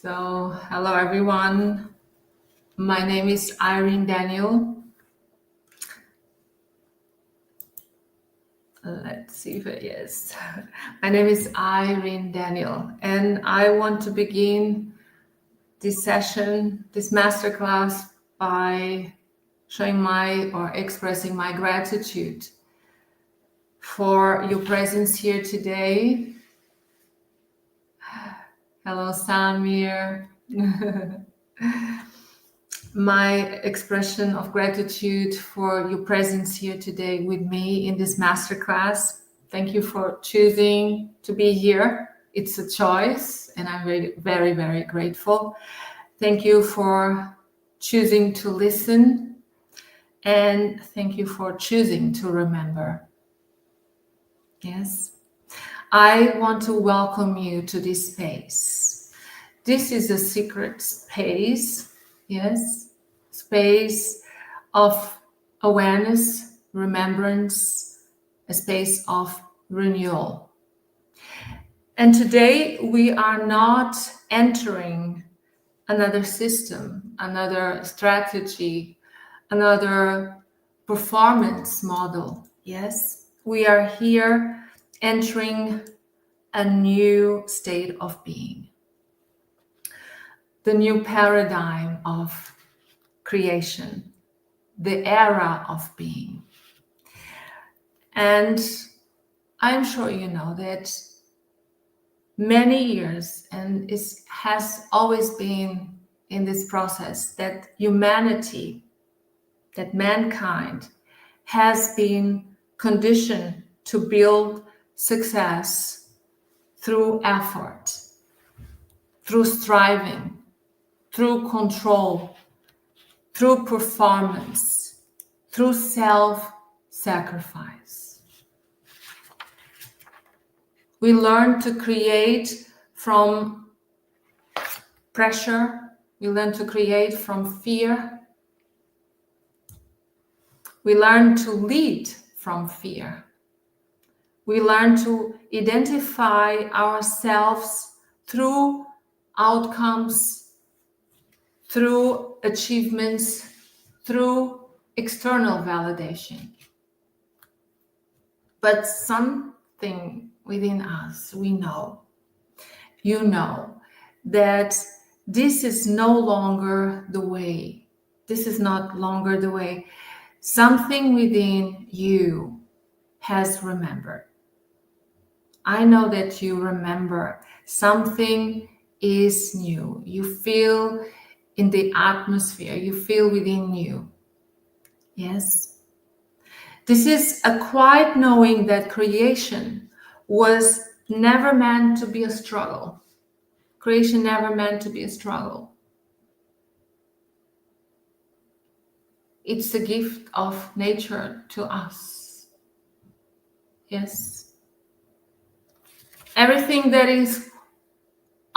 So, hello everyone. My name is Irene Daniel. Let's see if it is. My name is Irene Daniel, and I want to begin this session, this masterclass, by showing or expressing my gratitude for your presence here today. Hello, Samir. My expression of gratitude for your presence here today with me in this masterclass. Thank you for choosing to be here. It's a choice, and I'm very, very, very grateful. Thank you for choosing to listen, and thank you for choosing to remember. Yes, I want to welcome you to this space. This is a secret space. Yes, space of awareness, remembrance, a space of renewal. And today we are not entering another system, another strategy, another performance model. Yes, we are here entering a new state of being. The new paradigm of creation, the era of being. And I'm sure you know that many years, and it has always been in this process, that humanity, that mankind has been conditioned to build success through effort, through striving, through control, through performance, through self-sacrifice. We learn to create from pressure. We learn to create from fear. We learn to lead from fear. We learn to identify ourselves through outcomes, through achievements, through external validation. But something within us, we know, you know, that this is no longer the way. This is not longer the way. Something within you has remembered. I know that you remember something is new. You feel in the atmosphere, you feel within you. Yes. This is a quiet knowing that creation was never meant to be a struggle. Creation never meant to be a struggle. It's a gift of nature to us. Yes. Everything that is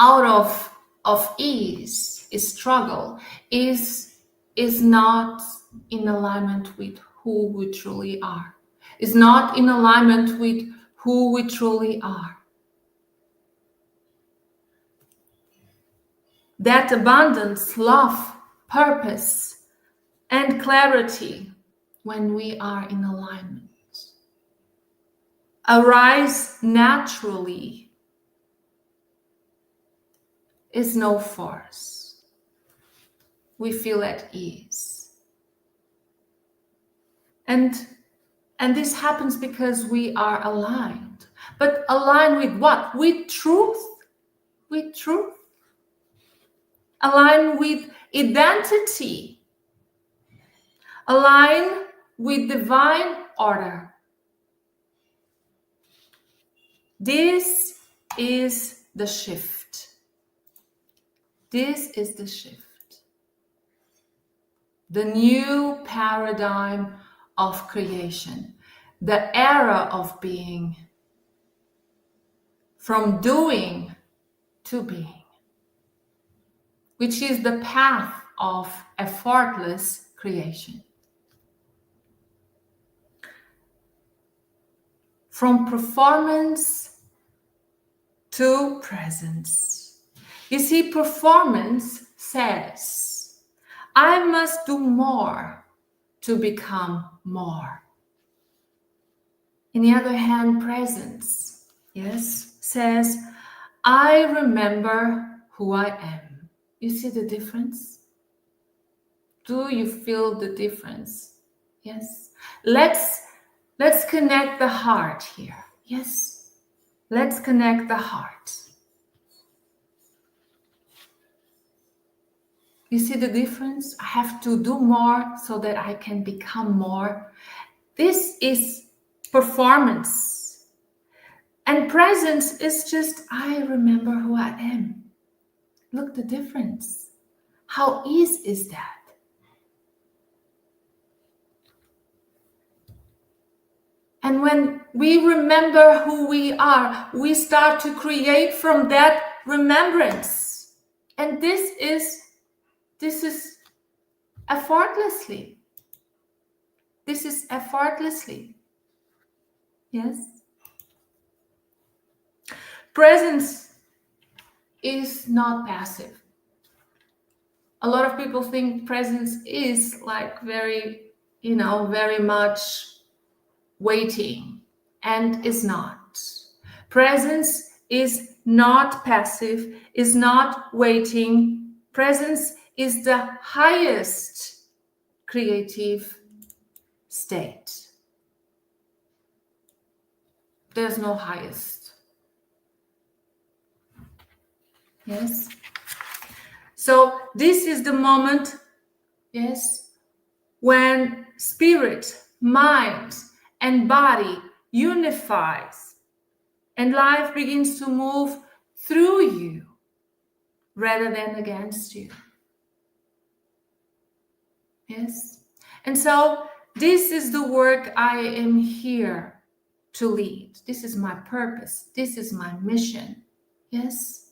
out of ease, is struggle, is not in alignment with who we truly are. Is not in alignment with who we truly are. That abundance, love, purpose, and clarity, when we are in alignment, arise naturally, is no force. We feel at ease. And this happens because we are aligned. But aligned with what? With truth. With truth. Aligned with identity. Aligned with divine order. This is the shift. This is the shift. The new paradigm of creation. The era of being. From doing to being. Which is the path of effortless creation. From performance to presence. You see, performance says, I must do more to become more. On the other hand, presence, yes, says, I remember who I am. You see the difference? Do you feel the difference? Yes. Let's connect the heart here. Yes. Let's connect the heart. You see the difference? I have to do more so that I can become more. This is performance. And presence is just, I remember who I am. Look the difference. How easy is that? And when we remember who we are, we start to create from that remembrance. And this is effortlessly. This is effortlessly. Yes. Presence is not passive. A lot of people think presence is like very much waiting, and is not. Presence is not passive, is not waiting. Presence is the highest creative state. There's no highest. Yes. So this is the moment, yes, when spirit, mind, and body unifies and life begins to move through you rather than against you. Yes. And so this is the work I am here to lead. This is my purpose. This is my mission. Yes.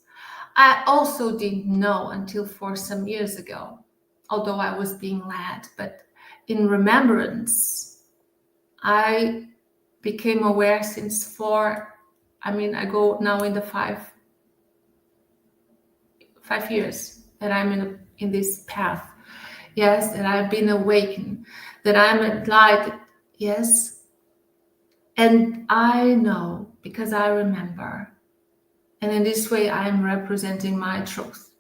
I also didn't know until for some years ago, although I was being led, but in remembrance, I became aware since I go now in the five years that I'm in this path. Yes, that I've been awakened, that I'm enlightened. Yes. And I know because I remember. And in this way, I am representing my truth.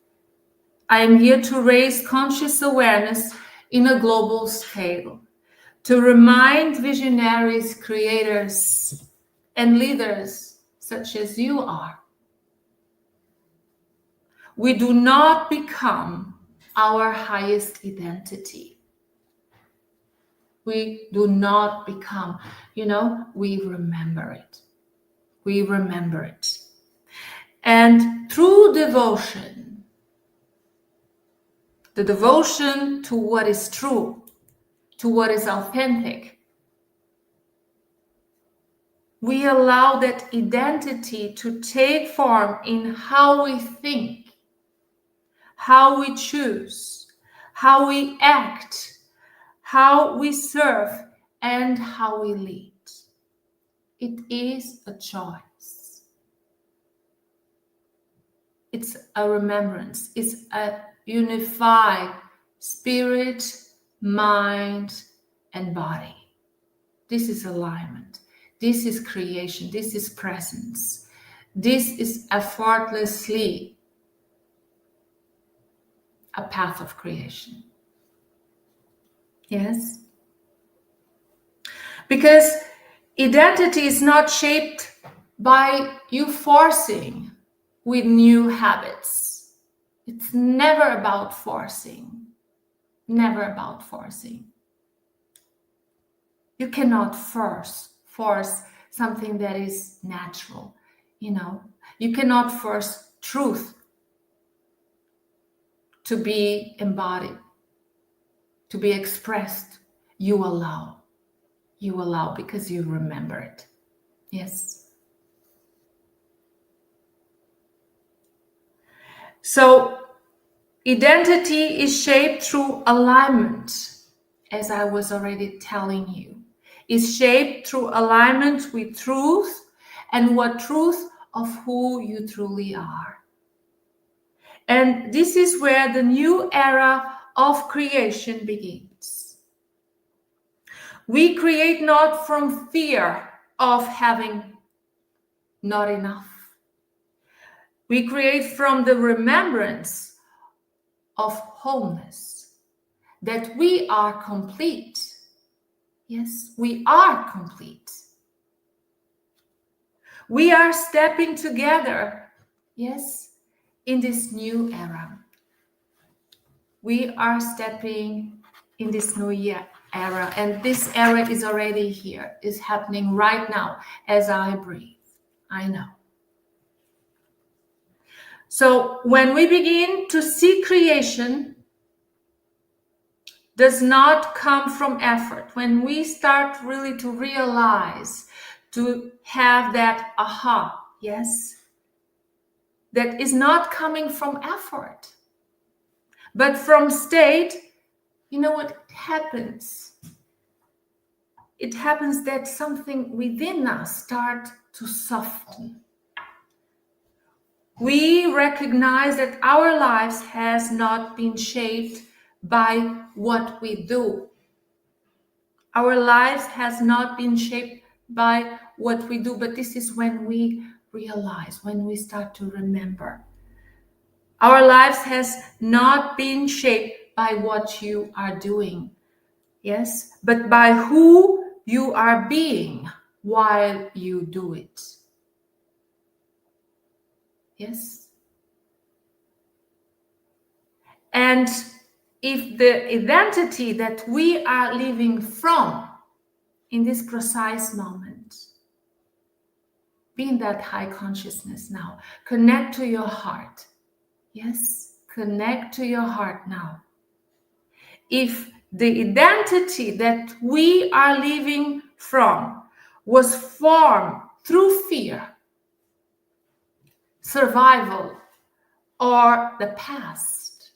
I am here to raise conscious awareness in a global scale, to remind visionaries, creators, and leaders such as you are. We do not become our highest identity. We do not become, we remember it. We remember it. And through devotion, the devotion to what is true, to what is authentic, we allow that identity to take form in how we think, how we choose, how we act, how we serve, and how we lead. It is a choice. It's a remembrance. It's a unified spirit, mind, and body. This is alignment. This is creation. This is presence. This is effortlessly a path of creation. Yes? Because identity is not shaped by you forcing with new habits. It's never about forcing. Never about forcing. You cannot force something that is natural. You cannot force truth to be embodied, to be expressed. You allow because you remember it. Yes. So identity is shaped through alignment, as I was already telling you. Is shaped through alignment with truth and what truth of who you truly are. And this is where the new era of creation begins. We create not from fear of having not enough. We create from the remembrance of wholeness, that we are complete. Yes, we are complete. We are stepping together, yes, in this new era. We are stepping in this new era, and this era is already here, is happening right now as I breathe. I know. So when we begin to see creation, does not come from effort. When we start really to realize, to have that aha, yes, that is not coming from effort, but from state, you know what happens? It happens that something within us start to soften. We recognize that our lives has not been shaped by what we do. Our lives has not been shaped by what we do, but this is when we realize, when we start to remember. Our lives has not been shaped by what you are doing, yes, but by who you are being while you do it. Yes. And if the identity that we are living from in this precise moment, be in that high consciousness now, connect to your heart. Yes, connect to your heart now. If the identity that we are living from was formed through fear, survival, or the past,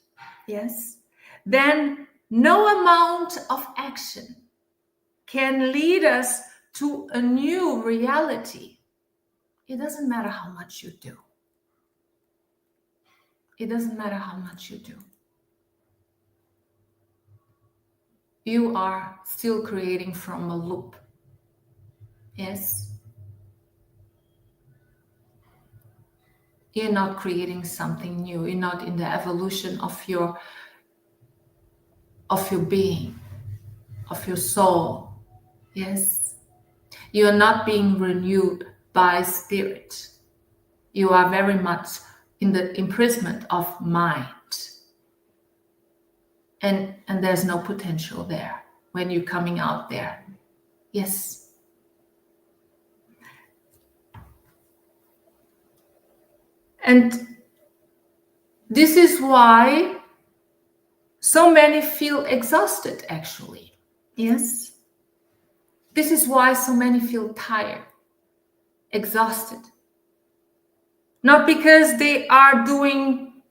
yes, then no amount of action can lead us to a new reality. It doesn't matter how much you do. It doesn't matter how much you do. You are still creating from a loop. Yes. You're not creating something new. You're not in the evolution of your being, of your soul. Yes. You are not being renewed by spirit. You are very much in the imprisonment of mind. And there's no potential there when you're coming out there. Yes. And this is why so many feel exhausted, actually. Yes. This is why so many feel tired, exhausted. Not because they are doing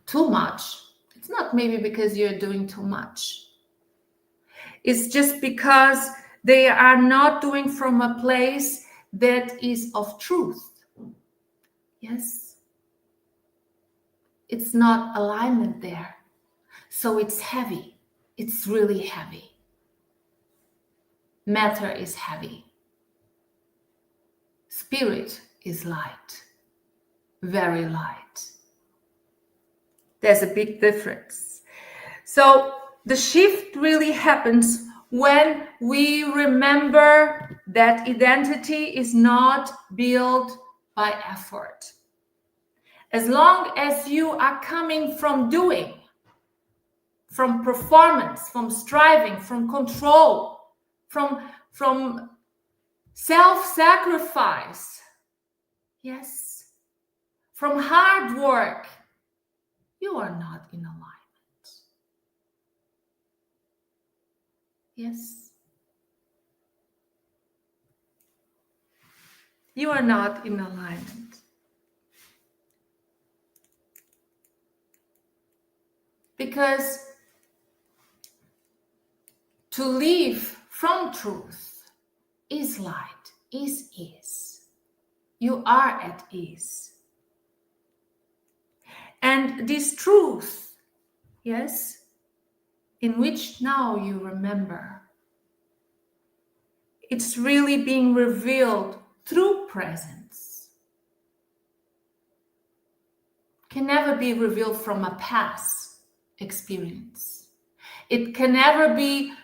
too much. It's not maybe because you're doing too much. It's just because they are not doing from a place that is of truth. Yes. It's not alignment there. So it's heavy. It's really heavy. Matter is heavy. Spirit is light. Very light. There's a big difference. So the shift really happens when we remember that identity is not built by effort. As long as you are coming from doing, from performance, from striving, from control, from self-sacrifice, yes, from hard work, you are not in alignment. Yes. You are not in alignment. Because to live from truth is light, is ease. You are at ease. And this truth, yes, in which now you remember, it's really being revealed through presence. Can never be revealed from a past experience. It can never be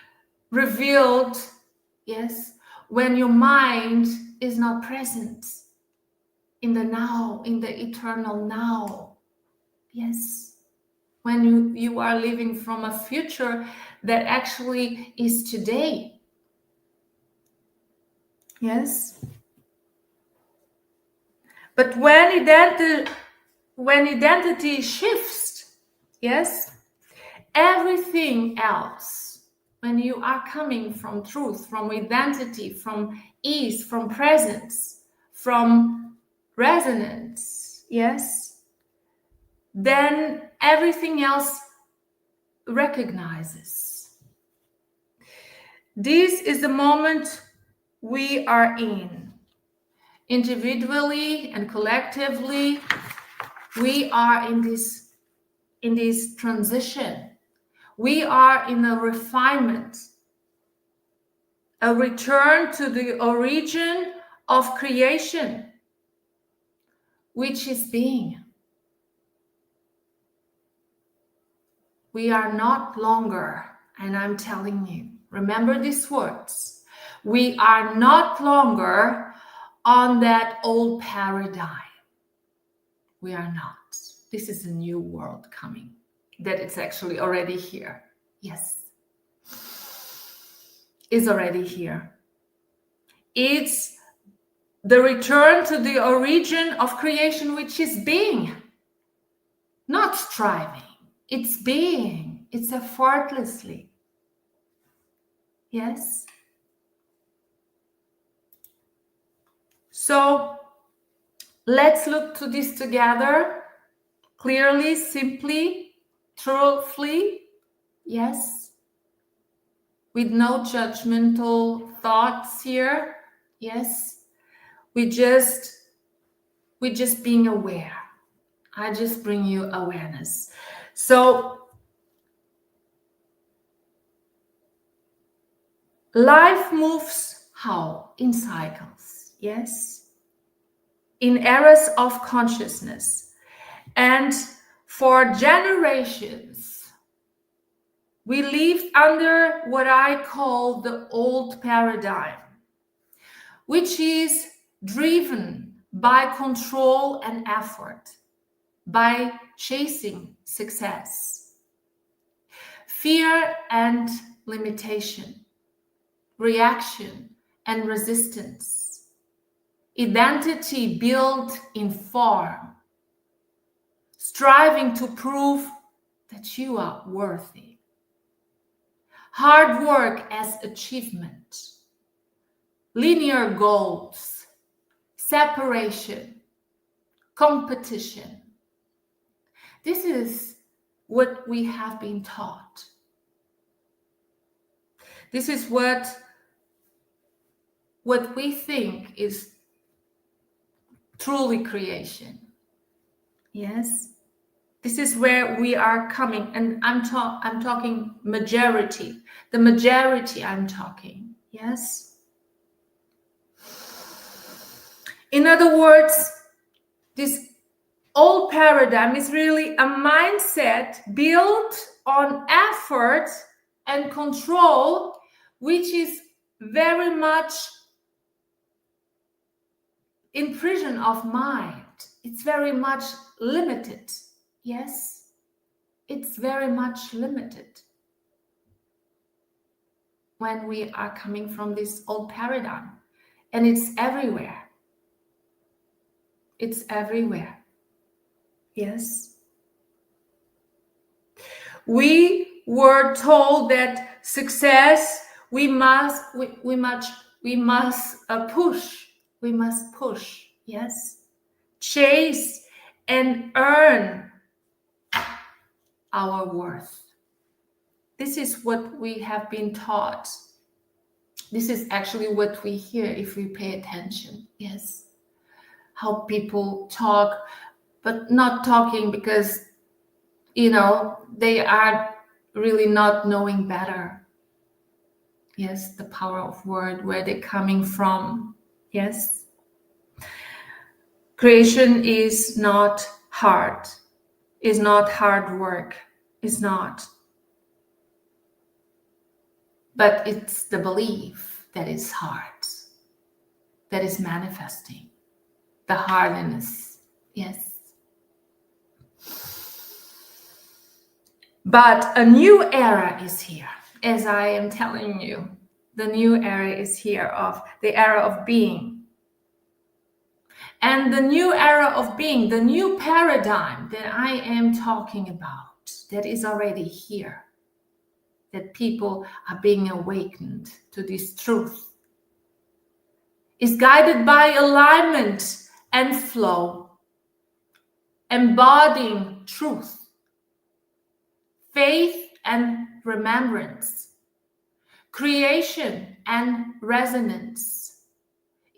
revealed, yes, when your mind is not present in the now, in the eternal now. Yes, when you are living from a future that actually is today. Yes. But when identity shifts, yes, everything else, when you are coming from truth, from identity, from ease, from presence, from resonance, yes, then everything else recognizes. This is the moment we are in. Individually and collectively, we are in this transition. We are in a refinement, a return to the origin of creation, which is being. We are not longer, and I'm telling you, remember these words, we are not longer on that old paradigm. We are not. This is a new world coming, that it's actually already here. Yes. Is already here. It's the return to the origin of creation, which is being, not striving. It's being. It's effortlessly. Yes. So let's look to this together, clearly, simply, truthfully. Yes. With no judgmental thoughts here. Yes. We just being aware. I just bring you awareness. So life moves how? In cycles. Yes. In eras of consciousness. And for generations, we lived under what I call the old paradigm, which is driven by control and effort, by chasing success, fear and limitation, reaction and resistance, identity built in form, striving to prove that you are worthy, hard work as achievement, linear goals, separation, competition. This is what we have been taught. This is what we think is truly creation. Yes. This is where we are coming, and I'm talking majority. The majority I'm talking. Yes. In other words, this old paradigm is really a mindset built on effort and control, which is very much in prison of mind. It's very much limited. Yes, it's very much limited when we are coming from this old paradigm, and it's everywhere. It's everywhere. Yes. We were told that success, we must push. We must push. Yes. Chase and earn our worth. This is what we have been taught. This is actually what we hear if we pay attention. Yes. How people talk, but not talking because they are really not knowing better. Yes, the power of word, where they're coming from. Yes. Creation is not hard, is not hard work, is not. But it's the belief that is hard, that is manifesting the hardness. Yes. But a new era is here, as I am telling you. The new era is here, of the era of being. And the new era of being, the new paradigm that I am talking about, that is already here, that people are being awakened to this truth, is guided by alignment and flow, embodying truth, faith and remembrance, creation and resonance,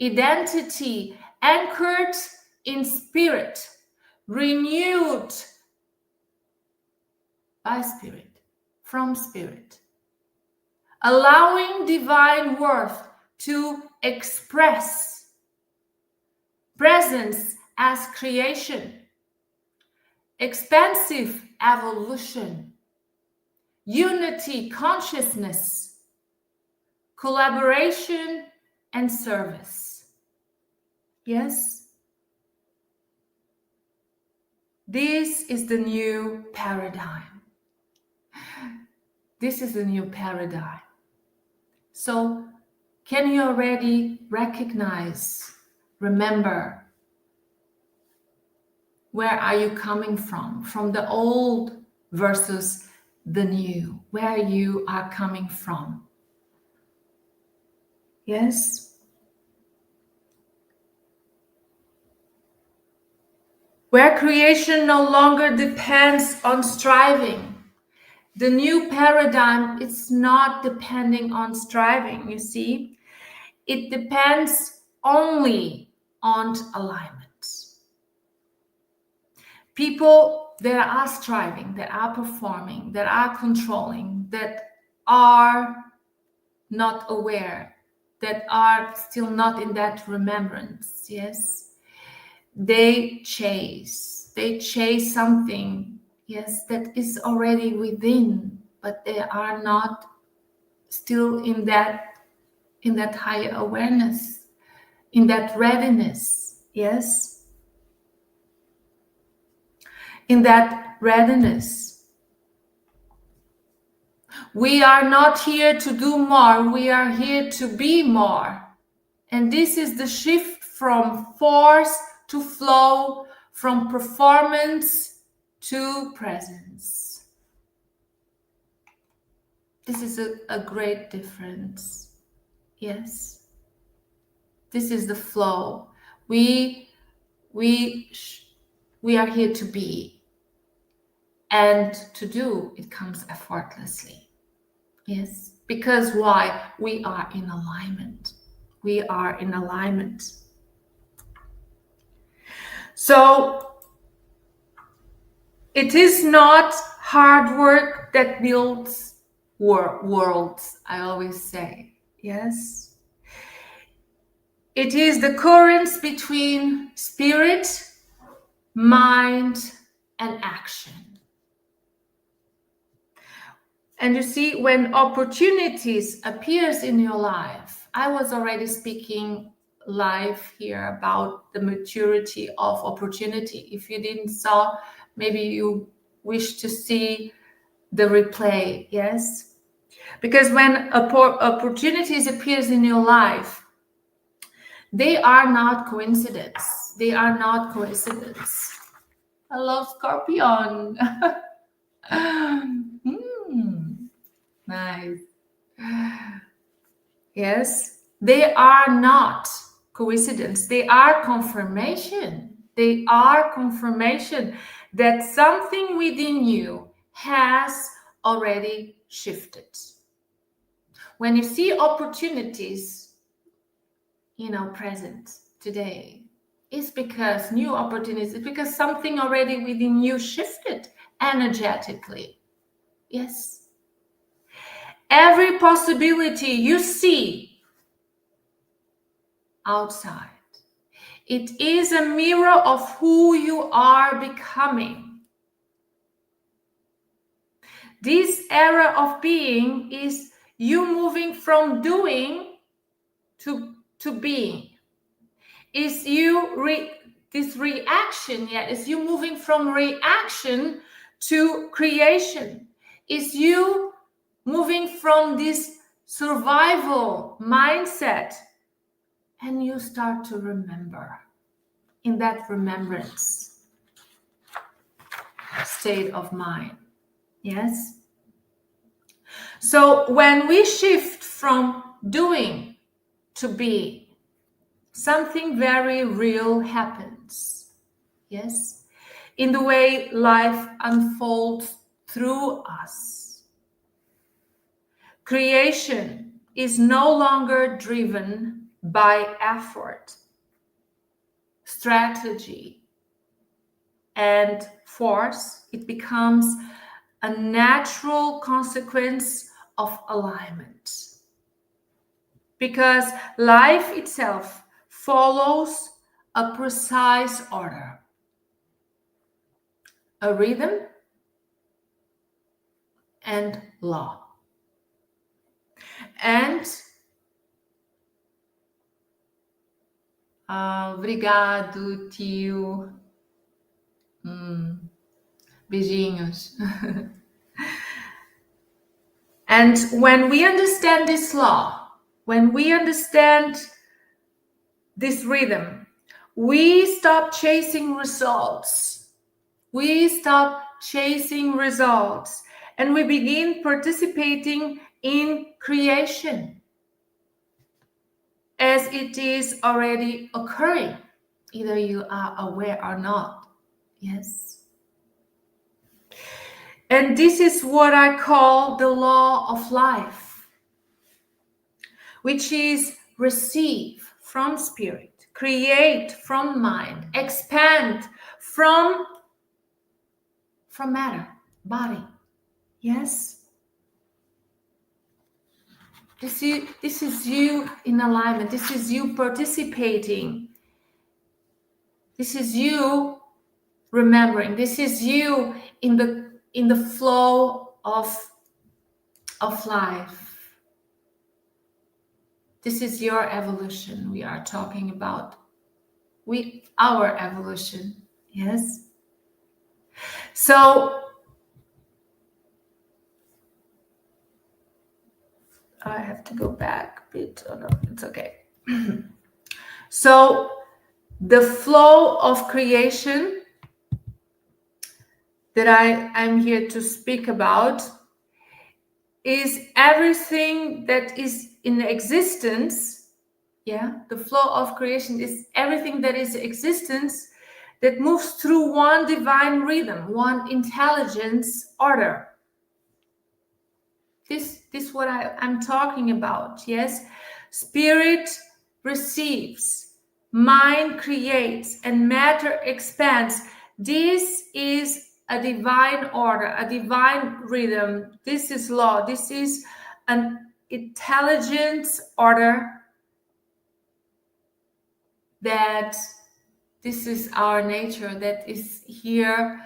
identity anchored in spirit, renewed by spirit, from spirit, allowing divine worth to express, presence as creation, expansive evolution, unity, consciousness, collaboration, and service. Yes? This is the new paradigm. This is the new paradigm. So, can you already recognize, remember, where are you coming from? From the old versus the new, where you are coming from. Yes? Where creation no longer depends on striving. The new paradigm is not depending on striving, you see. It depends only on alignment. People that are striving, that are performing, that are controlling, that are not aware, that are still not in that remembrance, yes, they chase something, yes, that is already within, but they are not still in that higher awareness, in that readiness, yes, in that readiness. We are not here to do more, we are here to be more. And this is the shift from force to flow, from performance to presence. This is a great difference. Yes. This is the flow. We are here to be, and to do, it comes effortlessly. Yes. Because why? We are in alignment. We are in alignment. So it is not hard work that builds worlds, I always say. Yes. It is the currents between spirit, mind, and action. And you see, when opportunities appears in your life, I was already speaking live here about the maturity of opportunity. If you didn't saw, maybe you wish to see the replay, yes? Because when opportunities appears in your life, they are not coincidence. They are not coincidence. Hello, Scorpion. Nice. Yes, they are not coincidence. They are confirmation. They are confirmation that something within you has already shifted. When you see opportunities, present today, it's because new opportunities, it's because something already within you shifted energetically. Yes. Every possibility you see outside, it is a mirror of who you are becoming. This era of being is you moving from doing to being. Is you this reaction, is you moving from reaction to creation. Is you moving from this survival mindset and you start to remember in that remembrance state of mind. Yes. So when we shift from doing to being, something very real happens. Yes. In the way life unfolds through us. Creation is no longer driven by effort, strategy, and force. It becomes a natural consequence of alignment. Because life itself follows a precise order, a rhythm and law. And obrigado, tio. Beijinhos. And when we understand this law, when we understand this rhythm, we stop chasing results. We stop chasing results and we begin participating in creation as it is already occurring, either you are aware or not. Yes. And this is what I call the law of life, which is receive from spirit, create from mind, expand from matter, body. Yes. This is you in alignment. This is you participating. This is you remembering. This is you in the flow of life. This is your evolution. We are talking about our evolution. Yes. So I have to go back a bit. Oh no, it's okay. So the flow of creation that I'm here to speak about is everything that is in existence. Yeah, the flow of creation is everything that is existence that moves through one divine rhythm, one intelligence order. This what I'm talking about. Yes, spirit receives, mind creates, and matter expands. This is a divine order, a divine rhythm. This is law. This is an intelligence order that this is our nature, that is here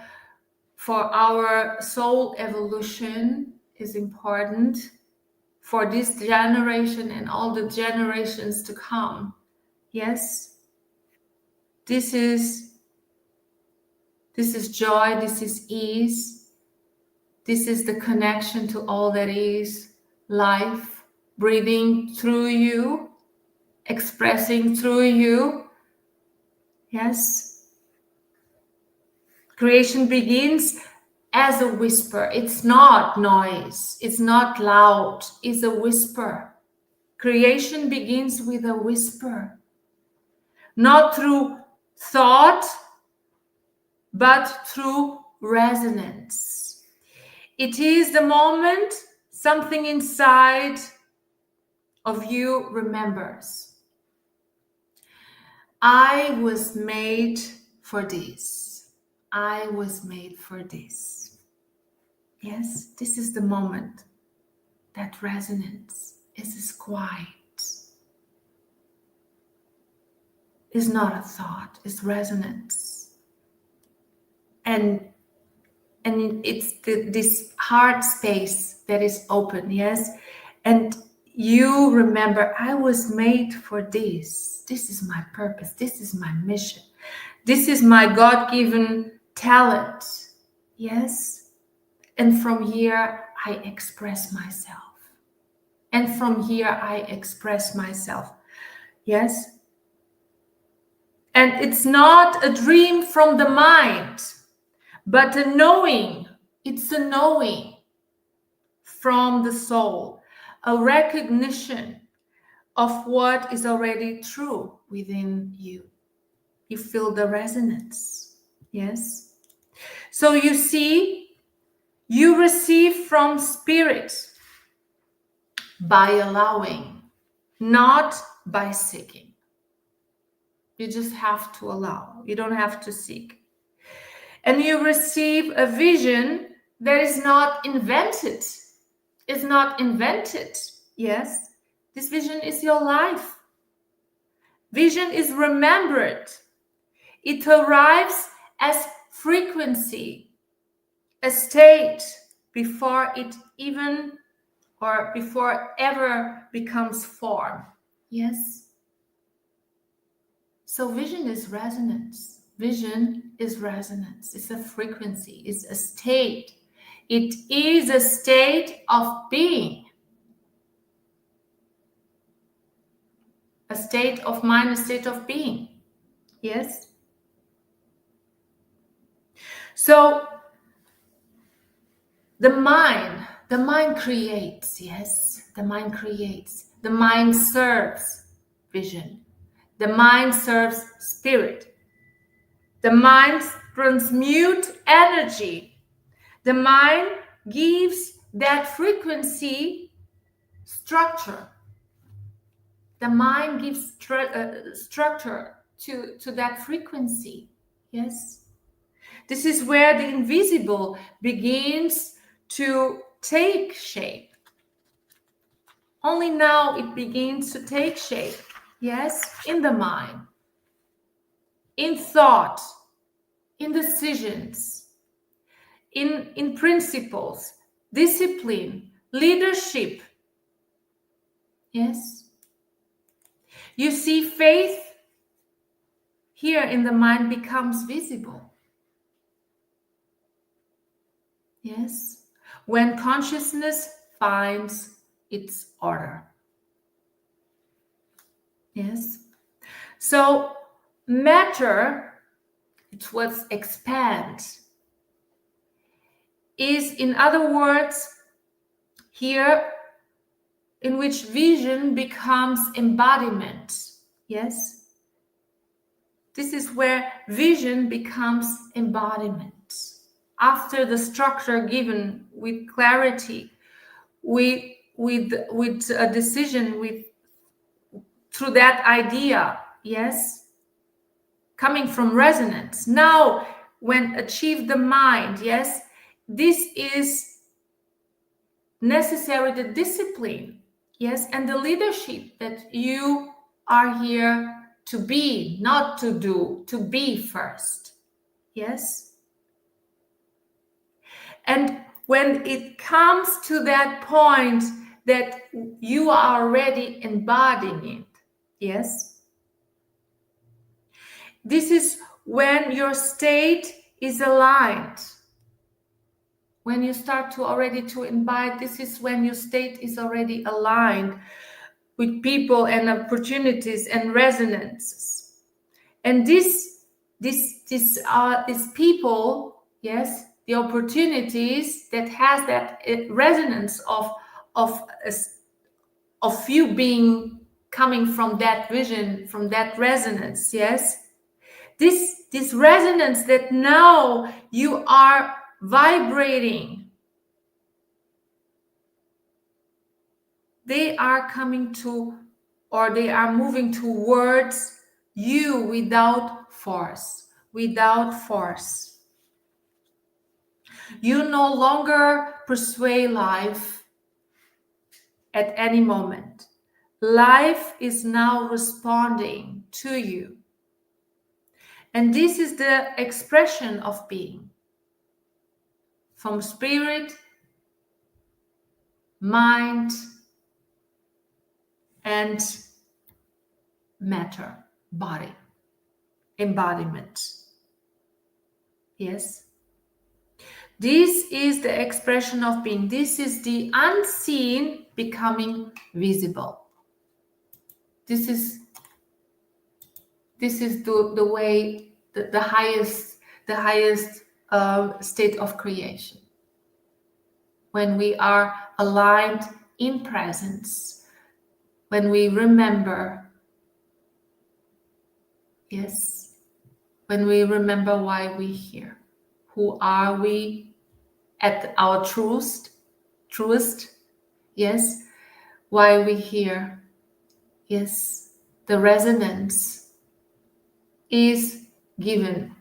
for our soul evolution, is important for this generation and all the generations to come. Yes, this is joy, this is ease, this is the connection to all that is life, breathing through you, expressing through you. Yes, creation begins as a whisper. It's not noise, it's not loud, it's a whisper. Creation begins with a whisper, not through thought, but through resonance. It is the moment something inside of you remembers. I was made for this. I was made for this. Yes, this is the moment that resonance is quiet. It's not a thought, it's resonance. And it's this heart space that is open, yes? And you remember, I was made for this. This is my purpose. This is my mission. This is my God-given talent, yes? And from here, I express myself. And from here, I express myself, yes? And it's not a dream from the mind, but a knowing. It's a knowing from the soul, a recognition of what is already true within you. You feel the resonance, yes? So you see, you receive from spirit by allowing, not by seeking. You just have to allow. You don't have to seek. And you receive a vision that is not invented. It's not invented. Yes, this vision is your life. Vision is remembered. It arrives as frequency, a state before it even or before ever becomes form. Yes. So vision is resonance. Vision is resonance. It's a frequency. It's a state. It is a state of being. A state of mind, a state of being. Yes. So the mind creates, yes. The mind creates. The mind serves vision. The mind serves spirit. The mind transmutes energy. The mind gives that frequency structure. The mind gives structure to that frequency. Yes. This is where the invisible begins to take shape. Only now it begins to take shape. Yes, in the mind, in thought, in decisions, in principles, discipline, leadership. Yes. You see, faith here in the mind becomes visible. Yes. When consciousness finds its order. Yes. So matter, it's what expands, is in other words here in which vision becomes embodiment. Yes. This is where vision becomes embodiment. After the structure given with clarity, with a decision, through that idea, yes, coming from resonance. Now, when achieve the mind, yes, this is necessary, the discipline, yes, and the leadership that you are here to be, not to do, to be first. Yes. And when it comes to that point that you are already embodying it, yes, this is when your state is aligned. When you start to already to embody, this is when your state is already aligned with people and opportunities and resonances. And these people, yes, the opportunities that has that resonance of you being coming from that vision, from that resonance, yes. This resonance that now you are vibrating, they are coming to, or they are moving towards you without force. Without force. You no longer pursue life at any moment. Life is now responding to you. And this is the expression of being. From spirit, mind, and matter, body, embodiment. Yes? This is the expression of being. This is the unseen becoming visible. This is the way, the highest state of creation. When we are aligned in presence, when we remember, yes, when we remember why we're here, who are we at our truest, yes, why we're here, yes, the resonance is given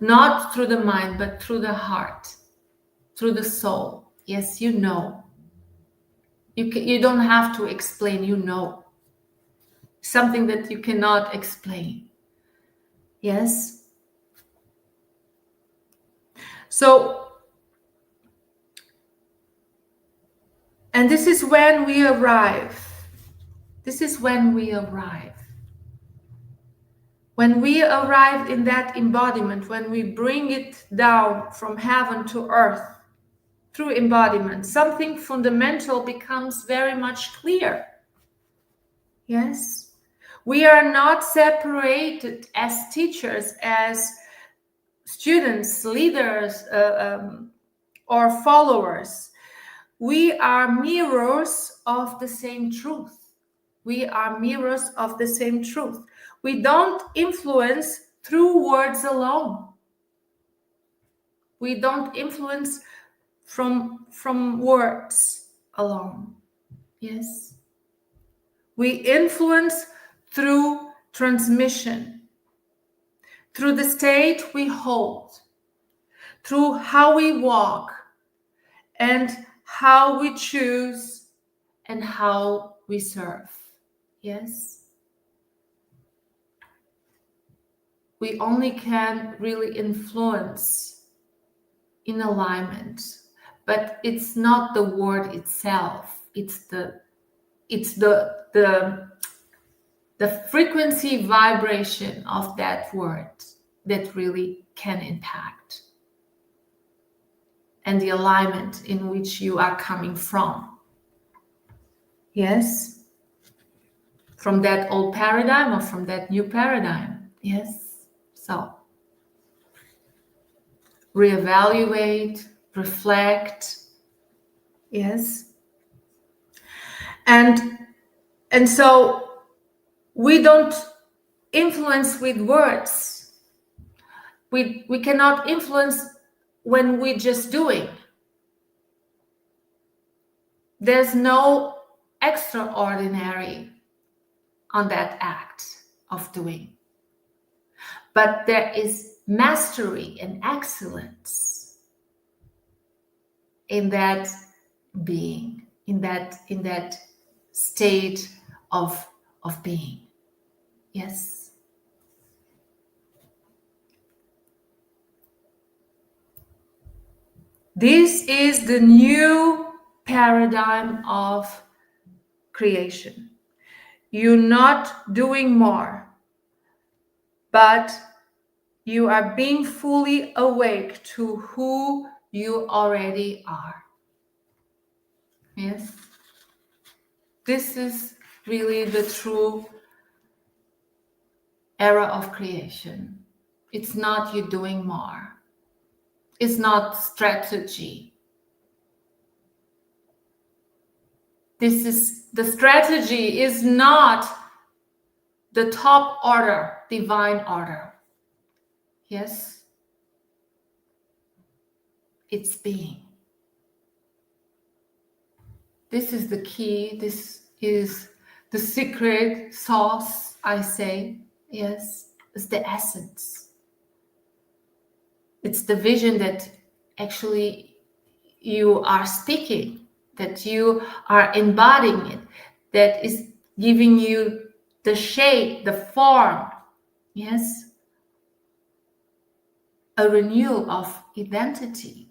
not through the mind, but through the heart, through the soul. Yes, you know. You don't have to explain, you know. Something that you cannot explain. Yes? So, and this is when we arrive. This is when we arrive. When we arrive in that embodiment, when we bring it down from heaven to earth through embodiment, something fundamental becomes very much clear. Yes? We are not separated as teachers, as students, leaders, or followers. We are mirrors of the same truth. We are mirrors of the same truth. We don't influence through words alone. We don't influence from words alone. Yes. We influence through transmission, through the state we hold, through how we walk, and how we choose, and how we serve. Yes? We only can really influence in alignment, but it's not the word itself. It's the frequency vibration of that word that really can impact, and the alignment in which you are coming from. Yes? From that old paradigm or from that new paradigm. Yes? So, reevaluate, reflect. Yes? And so we don't influence with words. We cannot influence when we're just doing. There's no extraordinary on that act of doing. But there is mastery and excellence in that being, in that state of being. Yes. This is the new paradigm of creation. You're not doing more, but you are being fully awake to who you already are. Yes. This is really the true era of creation. It's not you doing more. It's not strategy. The strategy is not the top order, divine order. Yes? It's being. This is the key. This is the secret sauce, I say. Yes? It's the essence. It's the vision that actually you are speaking, that you are embodying it, that is giving you the shape, the form, yes, a renewal of identity.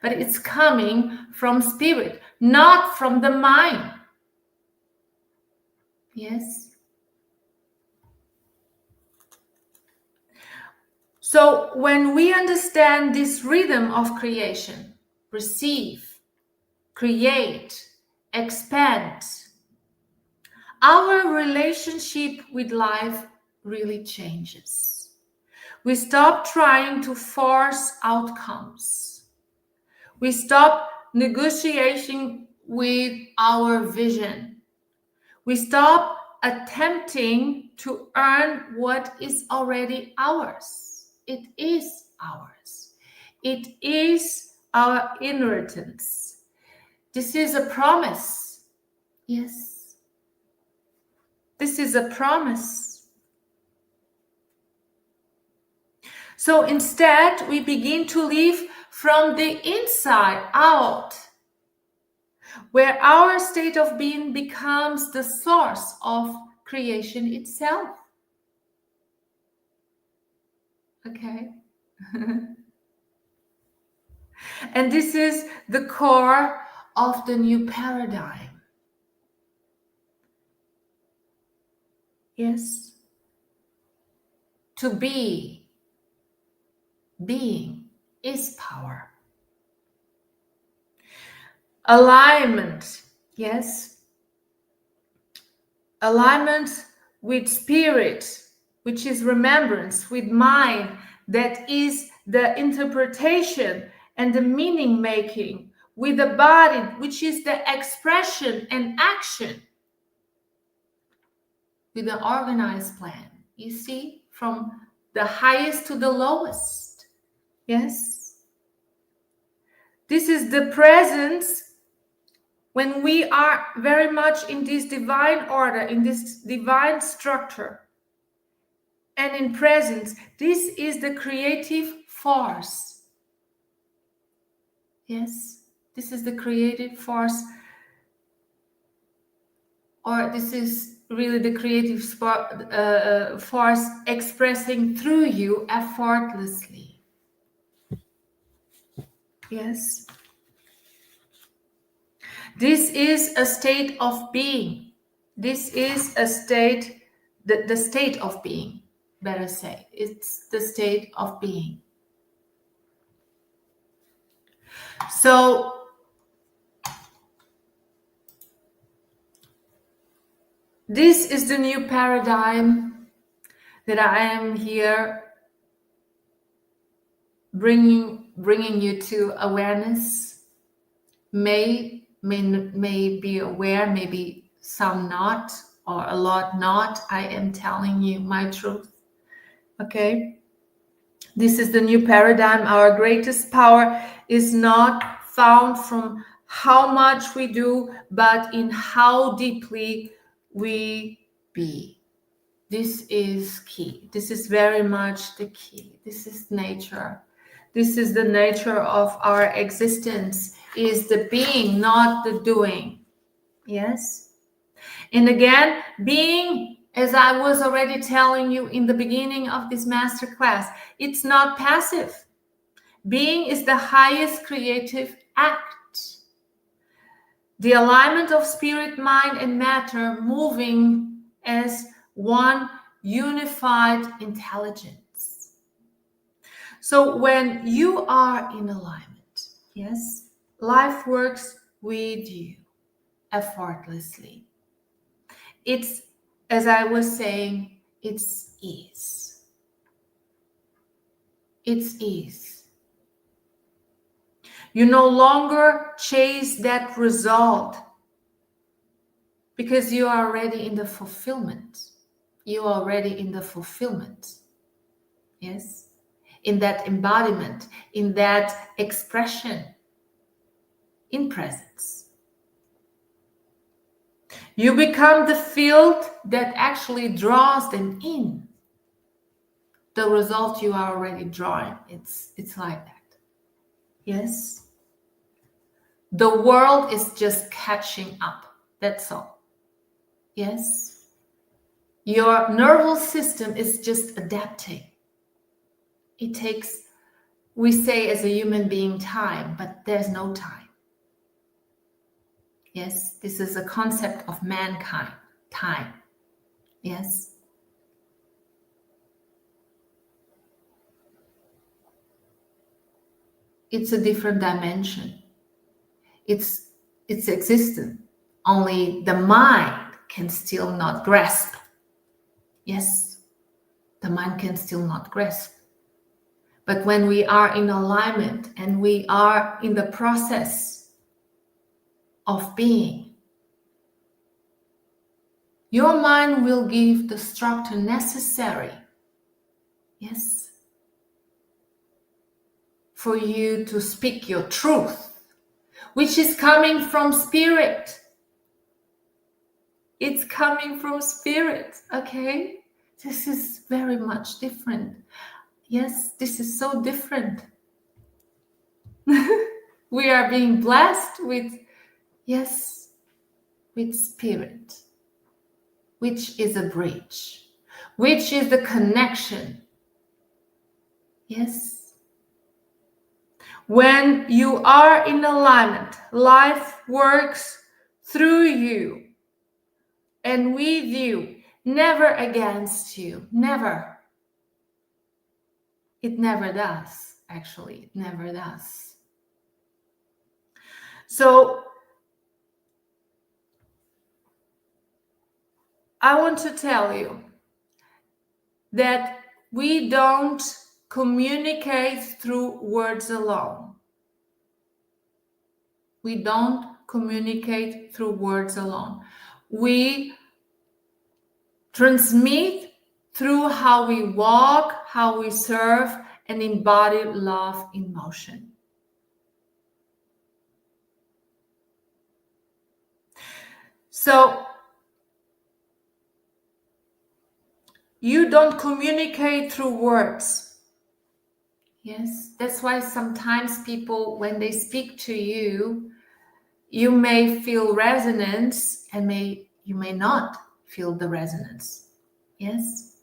But it's coming from spirit, not from the mind. Yes. So when we understand this rhythm of creation, receive, create, expand, our relationship with life really changes. We stop trying to force outcomes. We stop negotiating with our vision. We stop attempting to earn what is already ours. It is ours. It is our inheritance. This is a promise. Yes. This is a promise. So instead, we begin to live from the inside out, where our state of being becomes the source of creation itself. Okay? And this is the core of the new paradigm. Yes? To be, being is power. Alignment, yes? Alignment with spirit, which is remembrance, with mind, that is the interpretation and the meaning making, with the body, which is the expression and action, with an organized plan. You see, from the highest to the lowest. Yes? This is the presence when we are very much in this divine order, in this divine structure. And in presence, this is the creative force. Yes, this is the creative force, or this is really the creative force expressing through you effortlessly. Yes. This is a state of being. This is a state, the state of being, better say. It's the state of being. So, this is the new paradigm that I am here bringing you to awareness. May be aware, maybe some not, or a lot not. I am telling you my truth. Okay? This is the new paradigm. Our greatest power is not found from how much we do, but in how deeply we be. This is key. This is very much the key. This is nature. This is the nature of our existence, is the being, not the doing. Yes? And again, being, as I was already telling you in the beginning of this masterclass, it's not passive. Being is the highest creative act. The alignment of spirit, mind, and matter moving as one unified intelligence. So when you are in alignment, yes, life works with you effortlessly. It's, as I was saying, it's ease. It's ease. You no longer chase that result because you are already in the fulfillment. You are already in the fulfillment. Yes? In that embodiment, in that expression, in presence. You become the field that actually draws them in. The result you are already drawing. It's like that. Yes. The world is just catching up. That's all. Yes. Your nervous system is just adapting. It takes, we say as a human being, time, but there's no time. Yes, this is a concept of mankind, time. Yes. It's a different dimension. It's existent. Only the mind can still not grasp. Yes, the mind can still not grasp. But when we are in alignment and we are in the process of being, your mind will give the structure necessary, yes, for you to speak your truth, which is coming from spirit. It's coming from spirit, okay? This is very much different. Yes, this is so different. We are being blessed with, yes, with spirit, which is a bridge, which is the connection. Yes. When you are in alignment, life works through you and with you, never against you, never. It never does, actually, it never does. So I want to tell you that we don't communicate through words alone. We don't communicate through words alone. We transmit through how we walk, how we serve, and embody love in motion. So you don't communicate through words. Yes, that's why sometimes people, when they speak to you, you may feel resonance and you may not feel the resonance. Yes.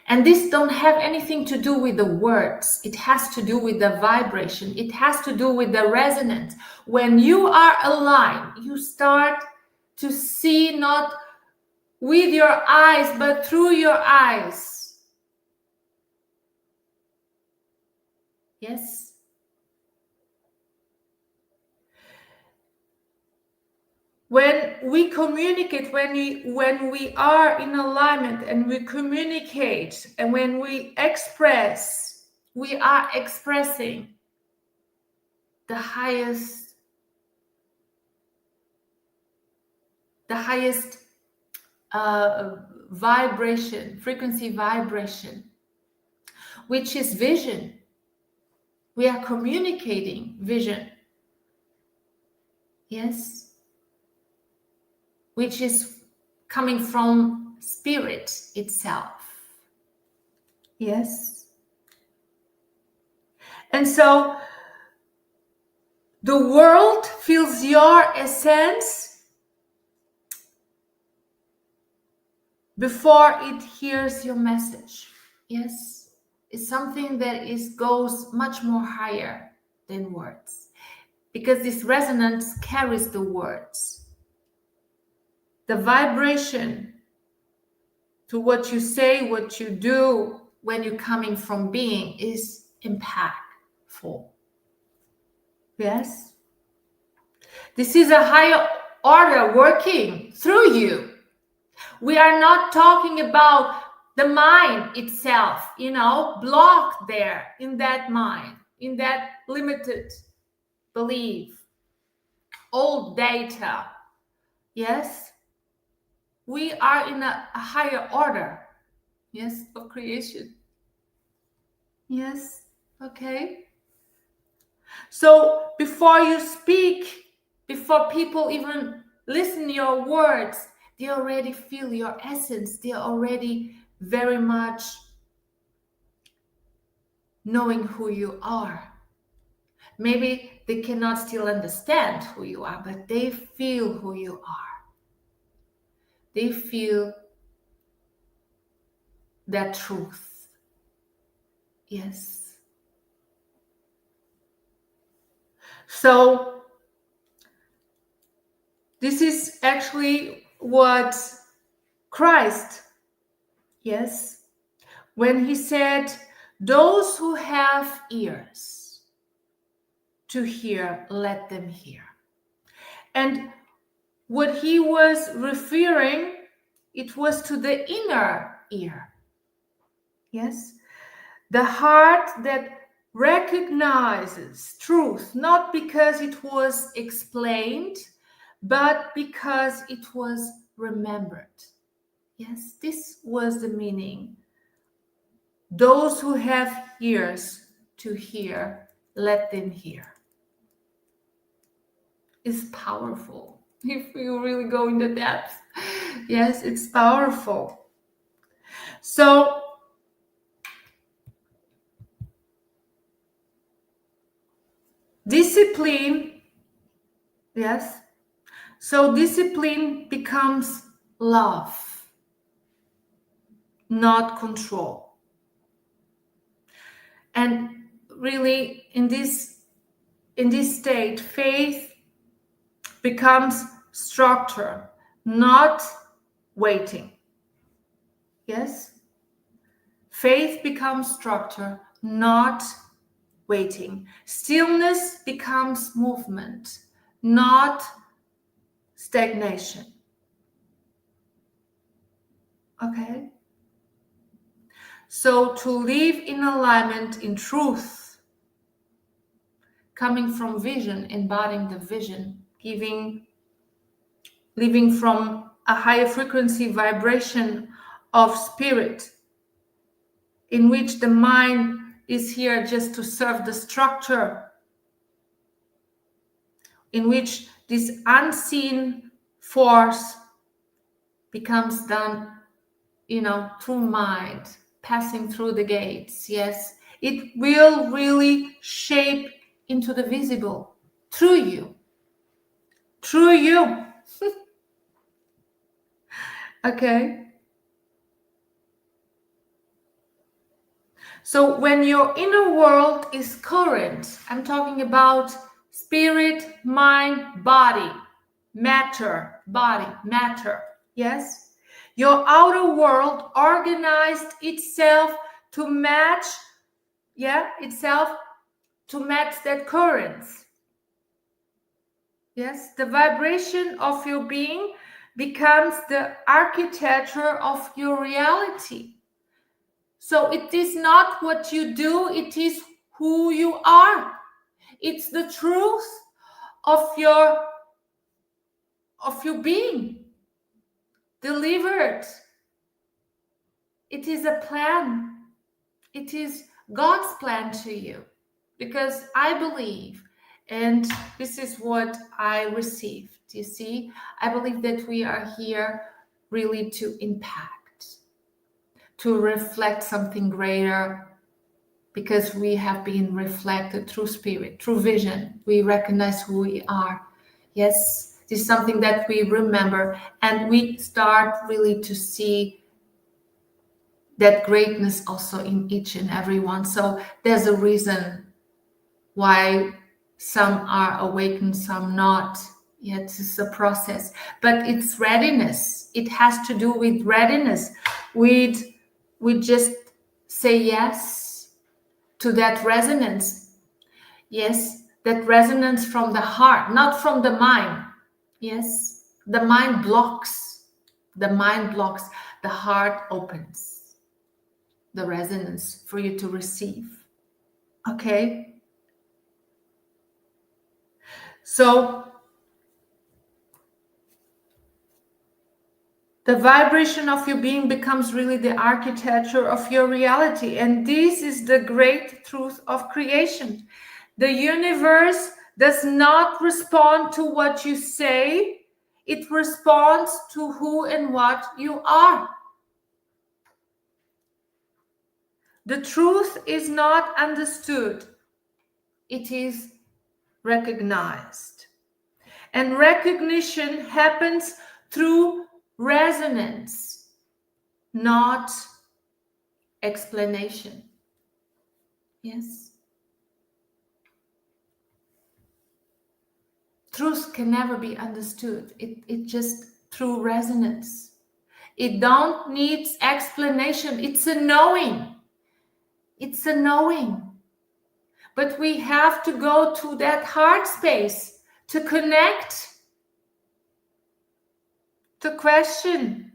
And this don't have anything to do with the words. It has to do with the vibration. It has to do with the resonance. When you are aligned, you start to see not with your eyes, but through your eyes. Yes. When we communicate, when we are in alignment and we communicate and when we express, we are expressing the highest vibration, frequency vibration, which is vision. We are communicating vision. Yes. Which is coming from spirit itself. Yes. And so the world feels your essence before it hears your message. Yes. It's something that goes much more higher than words, because this resonance carries the words. The vibration to what you say, what you do when you're coming from being is impactful. Yes. This is a higher order working through you. We are not talking about the mind itself, blocked there in that mind, in that limited belief, old data. Yes. We are in a higher order. Yes, of creation. Yes. Okay. So before you speak, before people even listen to your words, they already feel your essence. They are already very much knowing who you are. Maybe they cannot still understand who you are, but they feel who you are. They feel that truth. Yes. So this is actually what Christ, yes, when he said, those who have ears to hear, let them hear. And what he was referring, it was to the inner ear. Yes? The heart that recognizes truth, not because it was explained, but because it was remembered. Yes, this was the meaning. Those who have ears to hear, let them hear. It's powerful. If you really go into depth, yes, it's powerful. So, discipline, yes. So discipline becomes love, not control. And really, in this state, faith becomes structure, not waiting. Yes? Faith becomes structure, not waiting. Stillness becomes movement, not stagnation. Okay? So to live in alignment, in truth, coming from vision, embodying the vision, living from a higher frequency vibration of spirit, in which the mind is here just to serve the structure, in which this unseen force becomes done, through mind, passing through the gates. Yes, it will really shape into the visible through you. Okay. So when your inner world is current, I'm talking about spirit, mind, body, matter, yes? Your outer world organized itself to match, that current. Yes, the vibration of your being becomes the architecture of your reality. So it is not what you do, it is who you are. It's the truth of your being delivered. It is a plan. It is God's plan to you. Because I believe, and this is what I received, you see, I believe that we are here really to impact, to reflect something greater, because we have been reflected through spirit, through vision. We recognize who we are. Yes, this is something that we remember, and we start really to see that greatness also in each and every one. So there's a reason why some are awakened, some not. Yet it's a process, but it's readiness. It has to do with readiness. We just say yes to that resonance. Yes, that resonance from the heart, not from the mind. Yes, the mind blocks. The heart opens the resonance for you to receive. Okay? So the vibration of your being becomes really the architecture of your reality. And this is the great truth of creation. The universe does not respond to what you say. It responds to who and what you are. The truth is not understood. It is recognized. And recognition happens through resonance, not explanation. Yes. Truth can never be understood. It just through resonance. It don't need explanation. It's a knowing. It's a knowing. But we have to go to that heart space to connect, to question.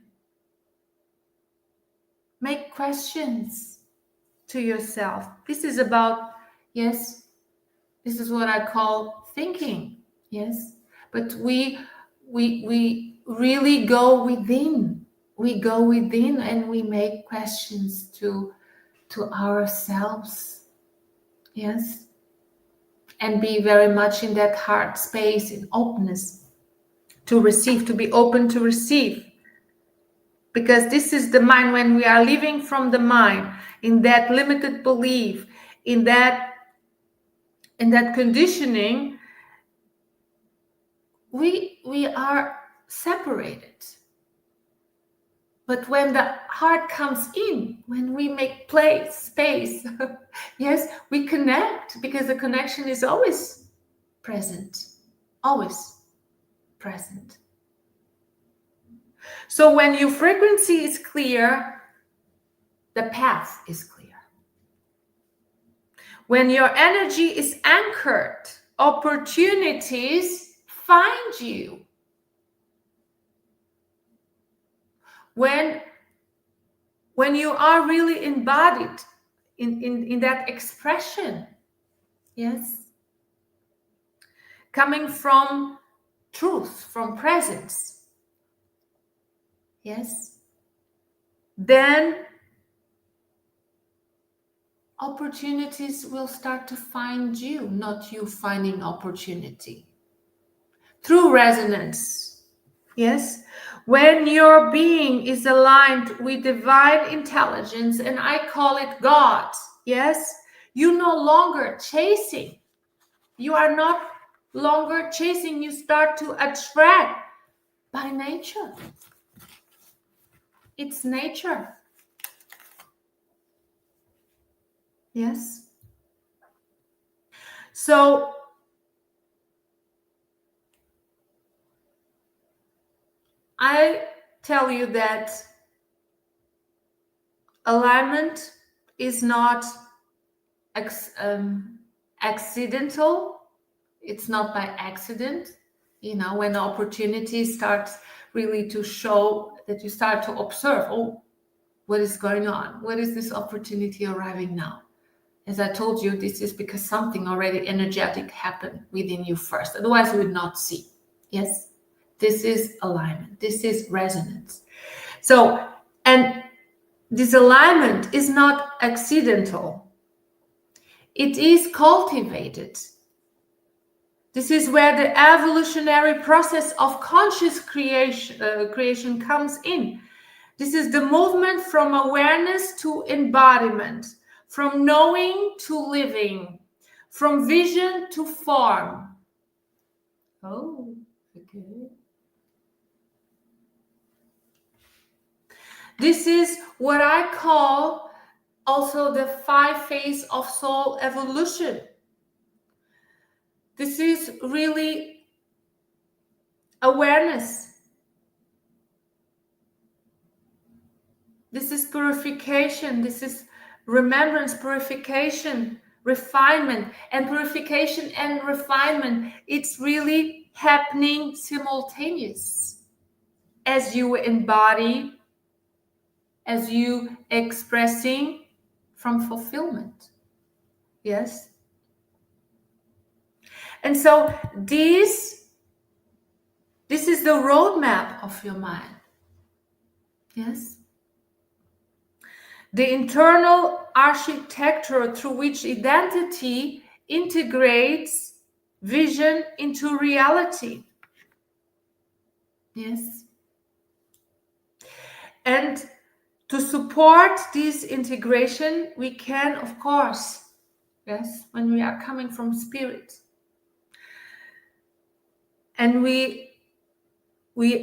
Make questions to yourself. This is about, yes, this is what I call thinking. Yes. But we really go within. We go within and we make questions to ourselves. Yes. And be very much in that heart space, in openness to receive, to be open to receive. Because this is the mind. When we are living from the mind, in that limited belief, in that conditioning, we are separated. But when the heart comes in, when we make space, yes, we connect, because the connection is always present, always present. So when your frequency is clear, the path is clear. When your energy is anchored, opportunities find you. When you are really embodied in that expression, yes, coming from truth, from presence, yes, then opportunities will start to find you, not you finding opportunity. Through resonance, yes, when your being is aligned with divine intelligence, and I call it God, yes, you no longer chasing. You are not longer chasing. You start to attract by nature. It's nature. Yes. So I tell you that alignment is not accidental. It's not by accident. You know, when the opportunity starts really to show, that you start to observe, oh, what is going on? What is this opportunity arriving now? As I told you, this is because something already energetic happened within you first. Otherwise, you would not see. Yes, this is alignment. This is resonance. So, and this alignment is not accidental. It is cultivated. This is where the evolutionary process of conscious creation comes in. This is the movement from awareness to embodiment, from knowing to living, from vision to form. Oh, okay. This is what I call also the 5 phase of soul evolution. This is really awareness. This is purification. This is remembrance, purification, refinement. And purification and refinement, it's really happening simultaneous as you embody, as you expressing from fulfillment. Yes. And so this is the roadmap of your mind. Yes. The internal architecture through which identity integrates vision into reality. Yes. And to support this integration, we can, of course, yes, when we are coming from spirit, And we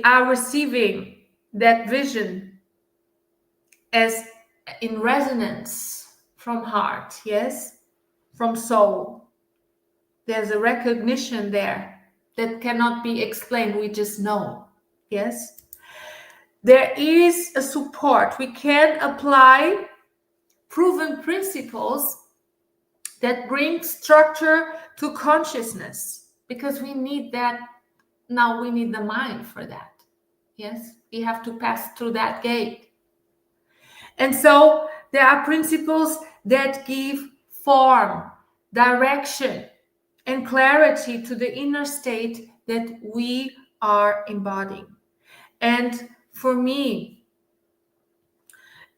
are receiving that vision as in resonance from heart, yes, from soul. There's a recognition there that cannot be explained. We just know, yes. There is a support. We can apply proven principles that bring structure to consciousness, because we need that. Now we need the mind for that. Yes, we have to pass through that gate. And so there are principles that give form, direction, and clarity to the inner state that we are embodying. And for me,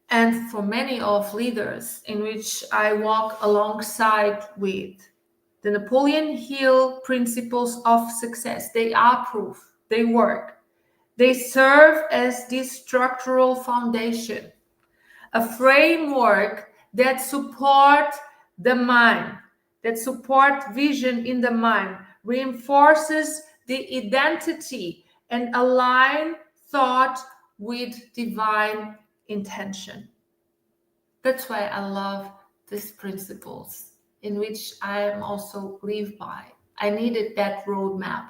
and for many of leaders in which I walk alongside with, the Napoleon Hill principles of success, they are proof, they work. They serve as this structural foundation, a framework that support the mind, that support vision in the mind, reinforces the identity and align thought with divine intention. That's why I love these principles, in which I am also live by. I needed that roadmap.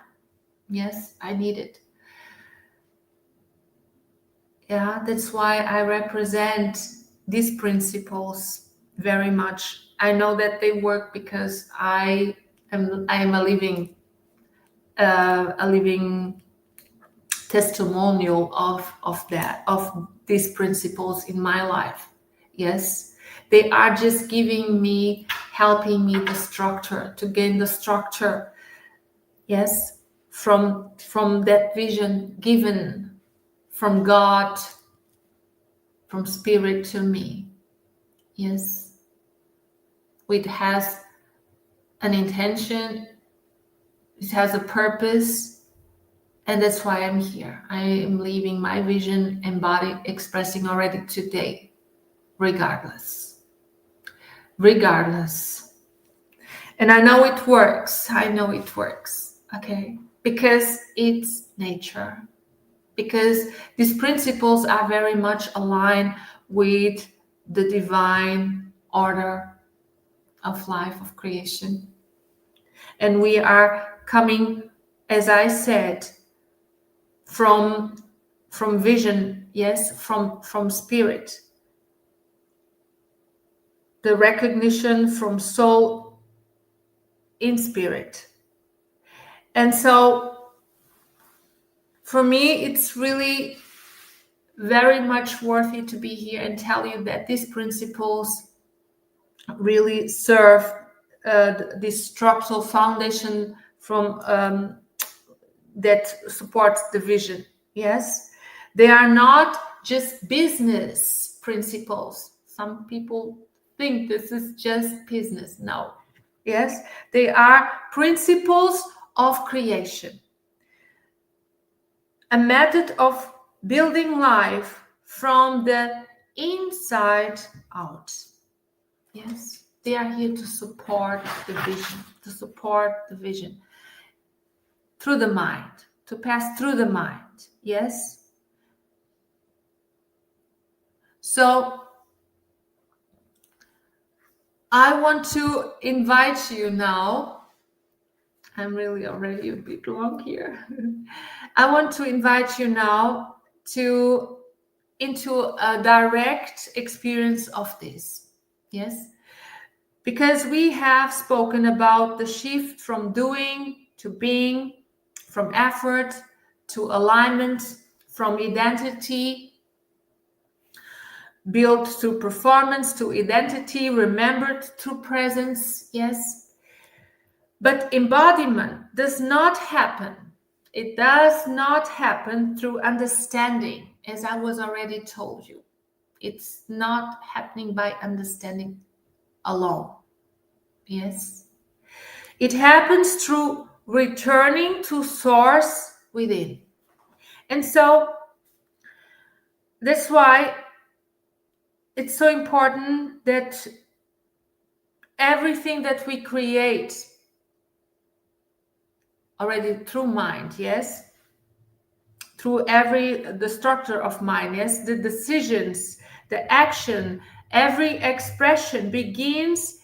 Yes, I need it. Yeah, that's why I represent these principles very much. I know that they work because I am a living testimonial of these principles in my life. Yes, they are just helping me the structure, to gain the structure. Yes, from that vision given from God, from spirit to me. Yes, it has an intention, it has a purpose, and that's why I'm here. I am leaving my vision embodied, expressing already today, regardless. And I know it works. Okay, because it's nature. Because these principles are very much aligned with the divine order of life, of creation. And we are coming, as I said, from vision, yes, from spirit. The recognition from soul in spirit. And so for me, it's really very much worthy to be here and tell you that these principles really serve this structural foundation from that supports the vision. Yes, they are not just business principles. Some people think this is just business. No. Yes, they are principles of creation, a method of building life from the inside out. Yes, they are here to support the vision, through the mind, to pass through the mind. Yes. So I want to invite you now. I'm really already a bit long here. I want to invite you now into a direct experience of this. Yes. Because we have spoken about the shift from doing to being, from effort to alignment, from identity built through performance to identity remembered through presence. Yes. But embodiment does not happen. It does not happen through understanding, as I was already told you. It's not happening by understanding alone. Yes. It happens through returning to source within. And so that's why it's so important that everything that we create already through mind, yes? Through the structure of mind, yes? The decisions, the action, every expression begins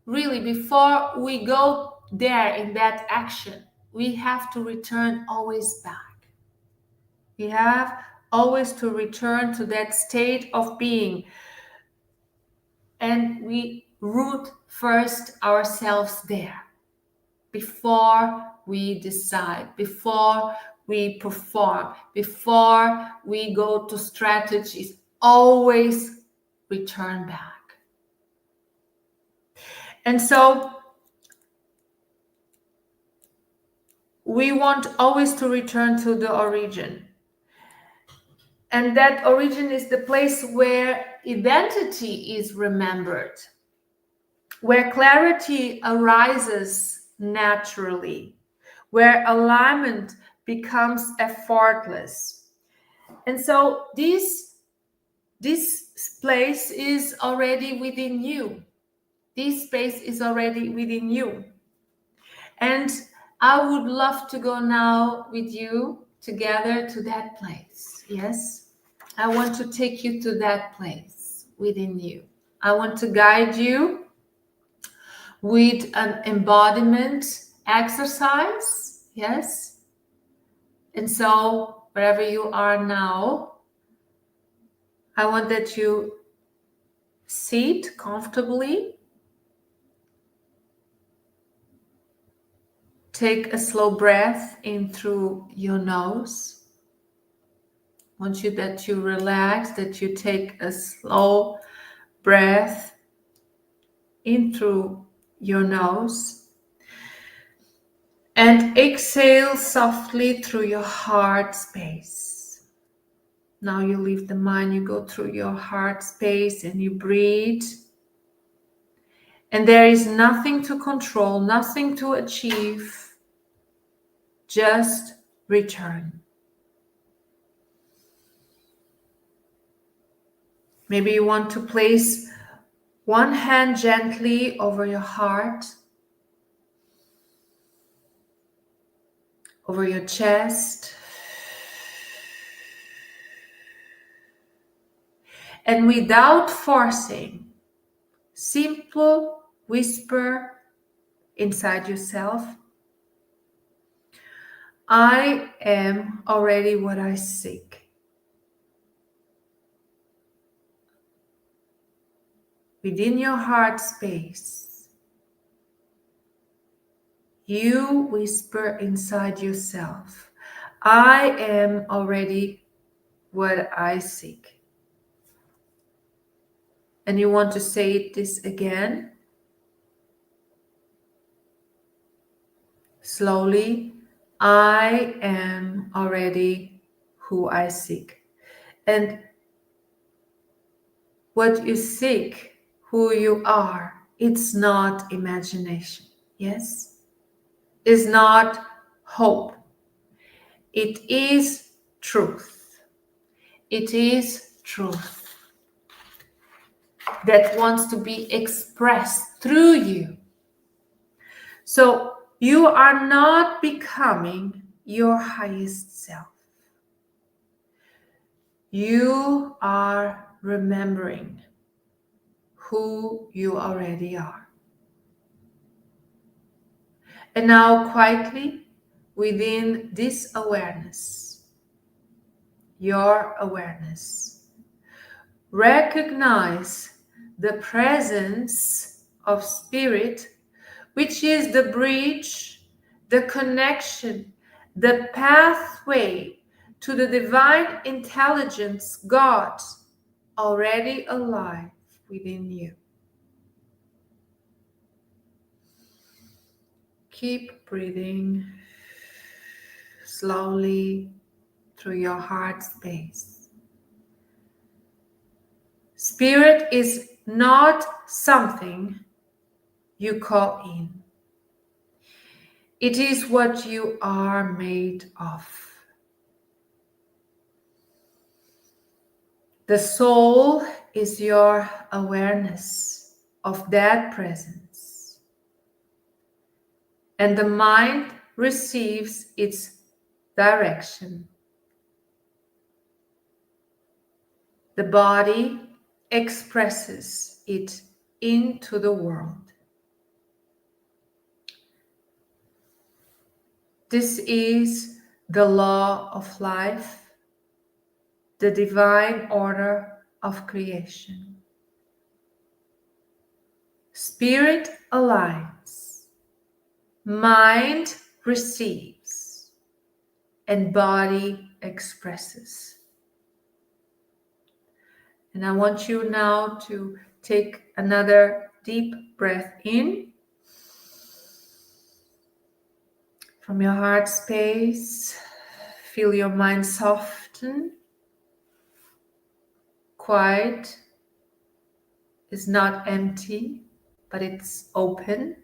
really before we go there in that action. We have to return always back. We have always to return to that state of being. And we root first ourselves there before we decide, before we perform, before we go to strategies. Always return back. And so we want always to return to the origin. And that origin is the place where identity is remembered, where clarity arises naturally, where alignment becomes effortless. And so this place is already within you. This space is already within you. And I would love to go now with you together to that place. Yes? I want to take you to that place within you. I want to guide you with an embodiment exercise. Yes? And so, wherever you are now, I want that you sit comfortably. Take a slow breath in through your nose. I want you that you relax, that you take a slow breath in through your nose. And exhale softly through your heart space. Now you leave the mind, you go through your heart space and you breathe. And there is nothing to control, nothing to achieve. Just return. Maybe you want to place one hand gently over your heart, over your chest, and without forcing, simple whisper inside yourself, I am already what I seek. Within your heart space, you whisper inside yourself, I am already what I seek. And you want to say this again, slowly, I am already who I seek. And what you seek, who you are, it's not imagination, yes? It's not hope. It is truth. It is truth that wants to be expressed through you. So you are not becoming your highest self. You are remembering who you already are. And now quietly, within this awareness, your awareness, recognize the presence of spirit, which is the bridge, the connection, the pathway to the divine intelligence, God, already alive within you. Keep breathing slowly through your heart space. Spirit is not something you call in. It is what you are made of. The soul is your awareness of that presence. And the mind receives its direction. The body expresses it into the world. This is the law of life, the divine order of creation. Spirit aligns, mind receives, and body expresses. And I want you now to take another deep breath in from your heart space. Feel your mind soften. Quiet is not empty, but it's open.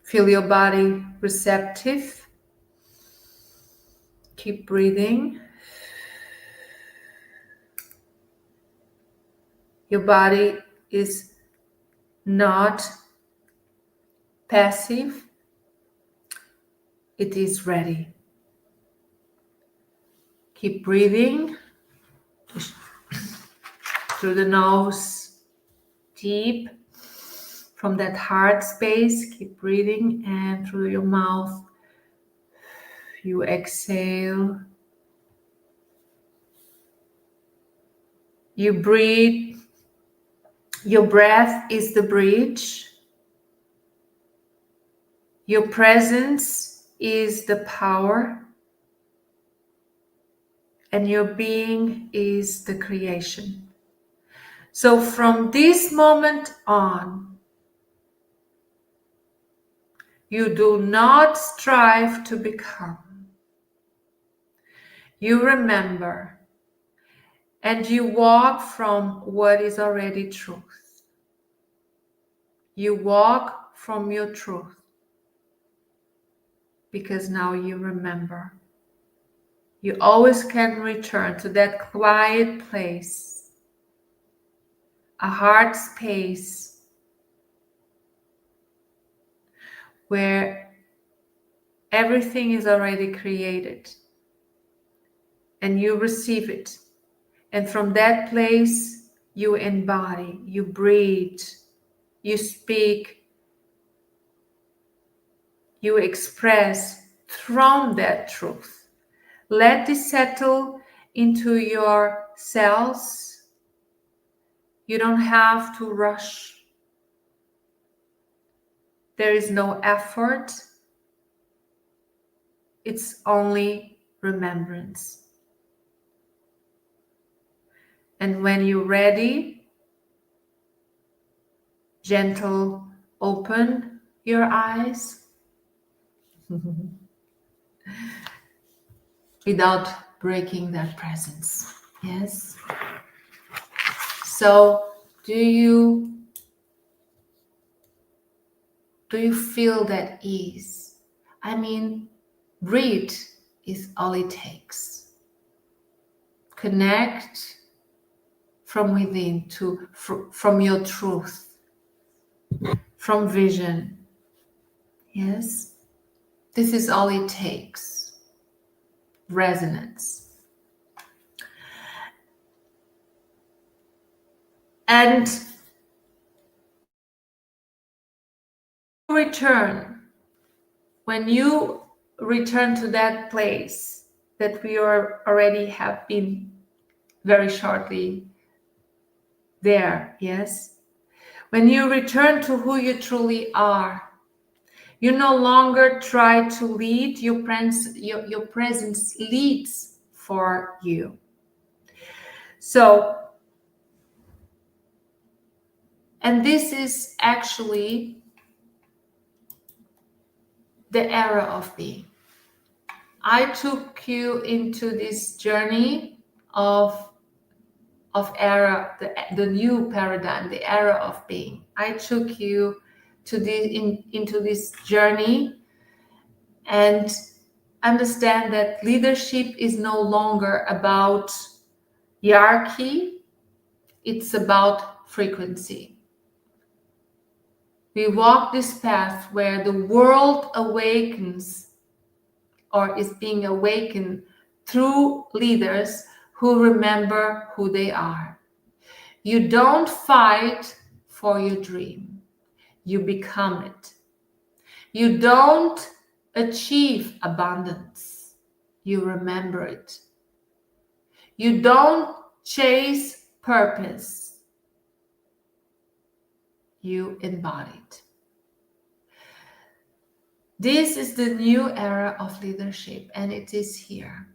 Feel your body receptive. Keep breathing. Your body is not passive. It is ready. Keep breathing through the nose, deep from that heart space. Keep breathing, and through your mouth, you exhale. You breathe. Your breath is the bridge. Your presence is the power. And your being is the creation. So from this moment on, you do not strive to become. You remember, and you walk from what is already truth. You walk from your truth, because now you remember. You always can return to that quiet place, a heart space where everything is already created and you receive it. And from that place, you embody, you breathe, you speak, you express from that truth. Let this settle into your cells. You don't have to rush. There is no effort. It's only remembrance. And when you're ready, gentle, open your eyes without breaking that presence. Yes? So, do you feel that ease? I mean, breathe is all it takes. Connect from within from your truth, from vision. Yes? This is all it takes. Resonance. And when you return to that place that we already have been very shortly there, yes? When you return to who you truly are, you no longer try to lead, your presence leads for you. So, and this is actually the era of being. I took you into this journey of era, the new paradigm, the era of being. I took you to into this journey, and understand that leadership is no longer about hierarchy, it's about frequency. We walk this path where the world awakens or is being awakened through leaders who remember who they are. You don't fight for your dream. You become it. You don't achieve abundance. You remember it. You don't chase purpose. You embody it. This is the new era of leadership, and it is here.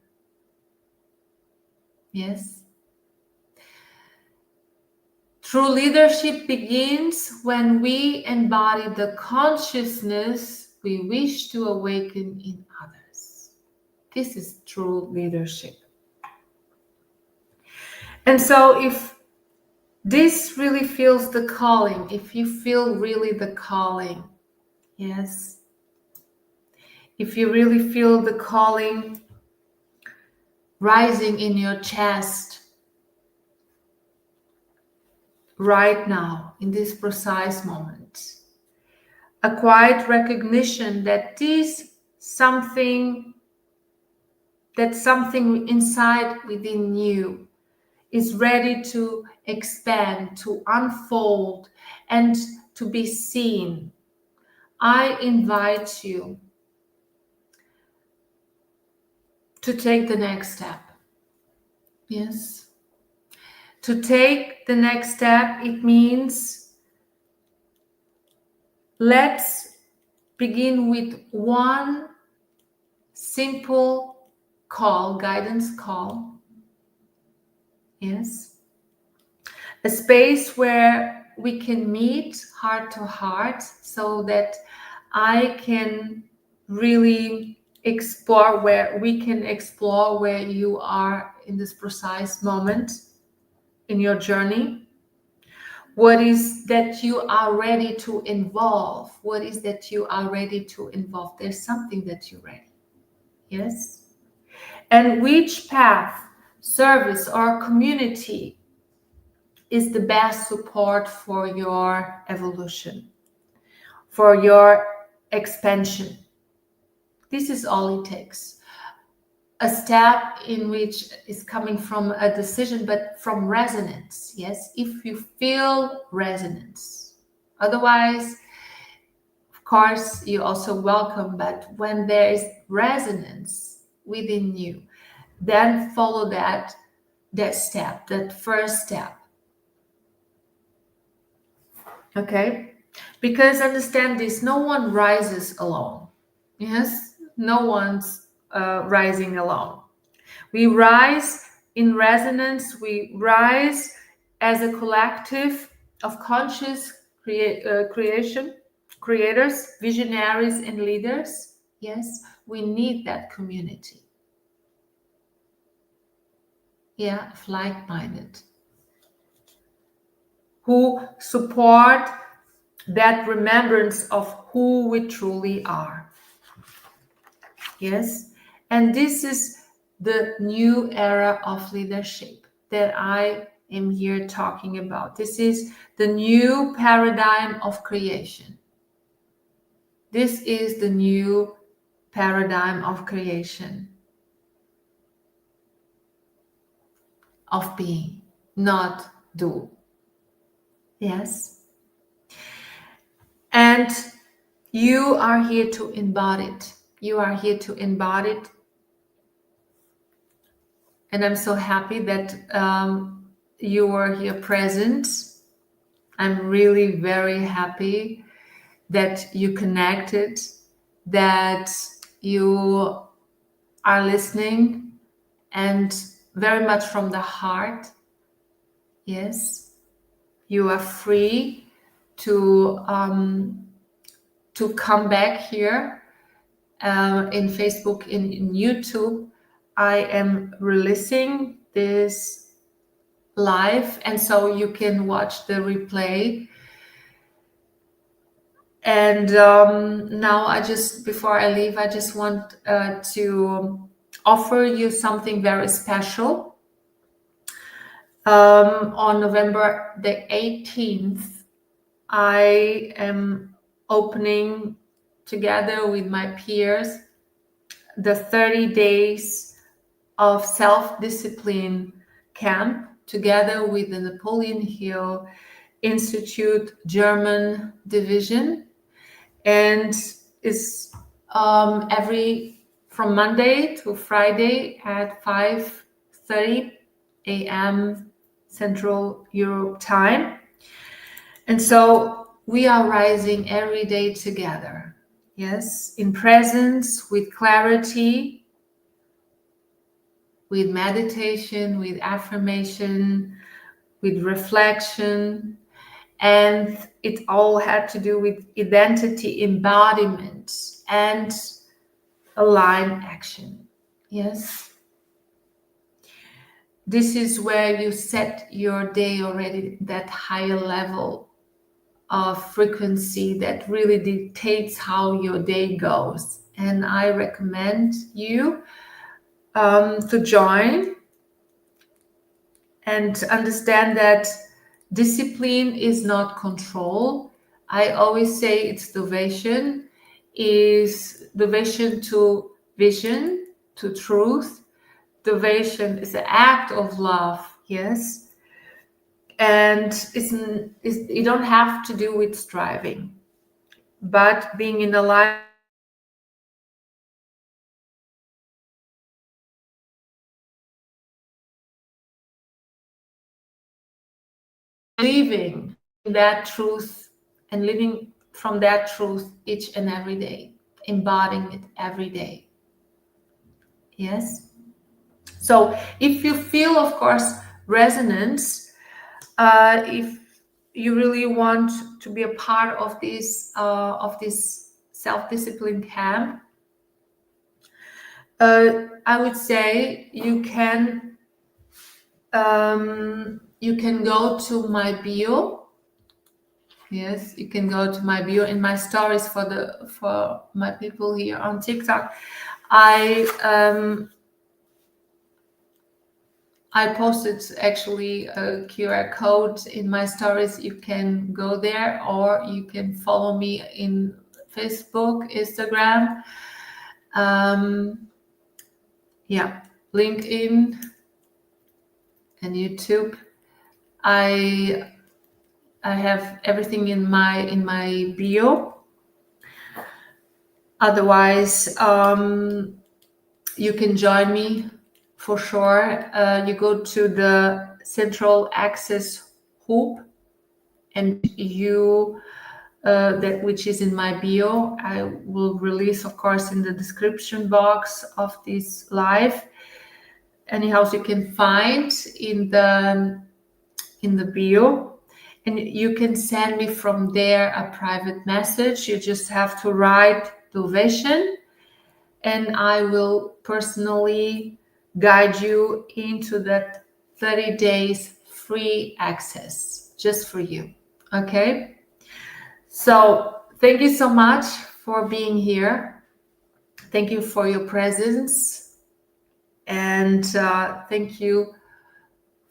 Yes. True leadership begins when we embody the consciousness we wish to awaken in others. This is true leadership. And so if this really feels the calling, if you feel really the calling, yes, if you really feel the calling rising in your chest right now, in this precise moment, a quiet recognition that something inside within you is ready to expand, to unfold, and to be seen. I invite you to take the next step. Yes. To take the next step, it means let's begin with one simple call, guidance call. Yes. A space where we can meet heart to heart so that I can really explore where you are in this precise moment in your journey. What is that you are ready to involve? What is that you are ready to involve? There's something that you're ready. Yes. And which path, service, or community is the best support for your evolution, for your expansion? This is all it takes. A step in which is coming from a decision, but from resonance. Yes, if you feel resonance. Otherwise, of course, you're also welcome. But when there is resonance within you, then follow that step, that first step. Okay? Because understand this, no one rises alone. Yes? No one's rising alone. We rise in resonance. We rise as a collective of conscious creators, visionaries, and leaders. Yes, we need that community. Yeah, of like-minded, who support that remembrance of who we truly are. Yes, and this is the new era of leadership that I am here talking about. This is the new paradigm of creation. This is the new paradigm of creation, of being, not do. Yes. And you are here to embody it. You are here to embody it. And I'm so happy that you are here present. I'm really very happy that you connected, that you are listening, and very much from the heart. Yes, you are free to come back here in Facebook, in YouTube. I am releasing this live, and so you can watch the replay. And now before I leave, I just want to offer you something very special. On November the 18th, I am opening together with my peers the 30 days of self-discipline camp together with the Napoleon Hill Institute German division, and is every from Monday to Friday at 5:30 a.m. Central Europe time. And so we are rising every day together. Yes, in presence, with clarity, with meditation, with affirmation, with reflection. And it all had to do with identity embodiment and aligned action. Yes. This is where you set your day already, that higher level of frequency that really dictates how your day goes. And I recommend you to join and understand that discipline is not control. I always say it's devotion, is devotion to vision, to truth. Devotion is an act of love, yes. And you don't have to do with striving, but being in alignment, living that truth and living from that truth each and every day, embodying it every day. Yes. So if you feel, of course, resonance, if you really want to be a part of this self-discipline camp, I would say you can go to my bio. Yes, you can go to my bio in my stories for my people here on TikTok. I posted actually a QR code in my stories. You can go there, or you can follow me in Facebook, Instagram, LinkedIn, and YouTube. I have everything in my bio. Otherwise, you can join me for sure. You go to the Central Access Hub, and you that which is in my bio. I will release, of course, in the description box of this live. Anyhow, you can find in the bio, and you can send me from there a private message. You just have to write the vision, and I will personally guide you into that 30 days free access just for you. Okay? So thank you so much for being here. Thank you for your presence. And thank you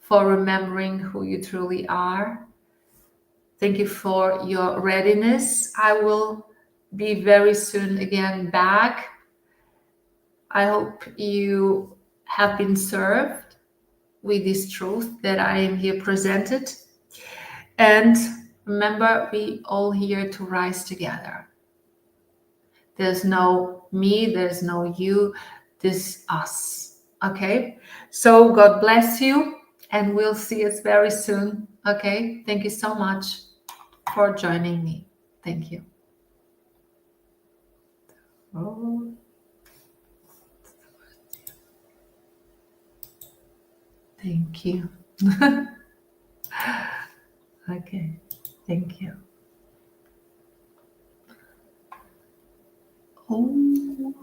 for remembering who you truly are. Thank you for your readiness. I will be very soon again back. I hope you have been served with this truth that I am here presented. And remember, we all here to rise together. There's no me, there's no you, this us. Okay? So God bless you, and we'll see us very soon. Okay? Thank you so much for joining me. Thank you. Oh. Thank you. Okay. Thank you. Oh.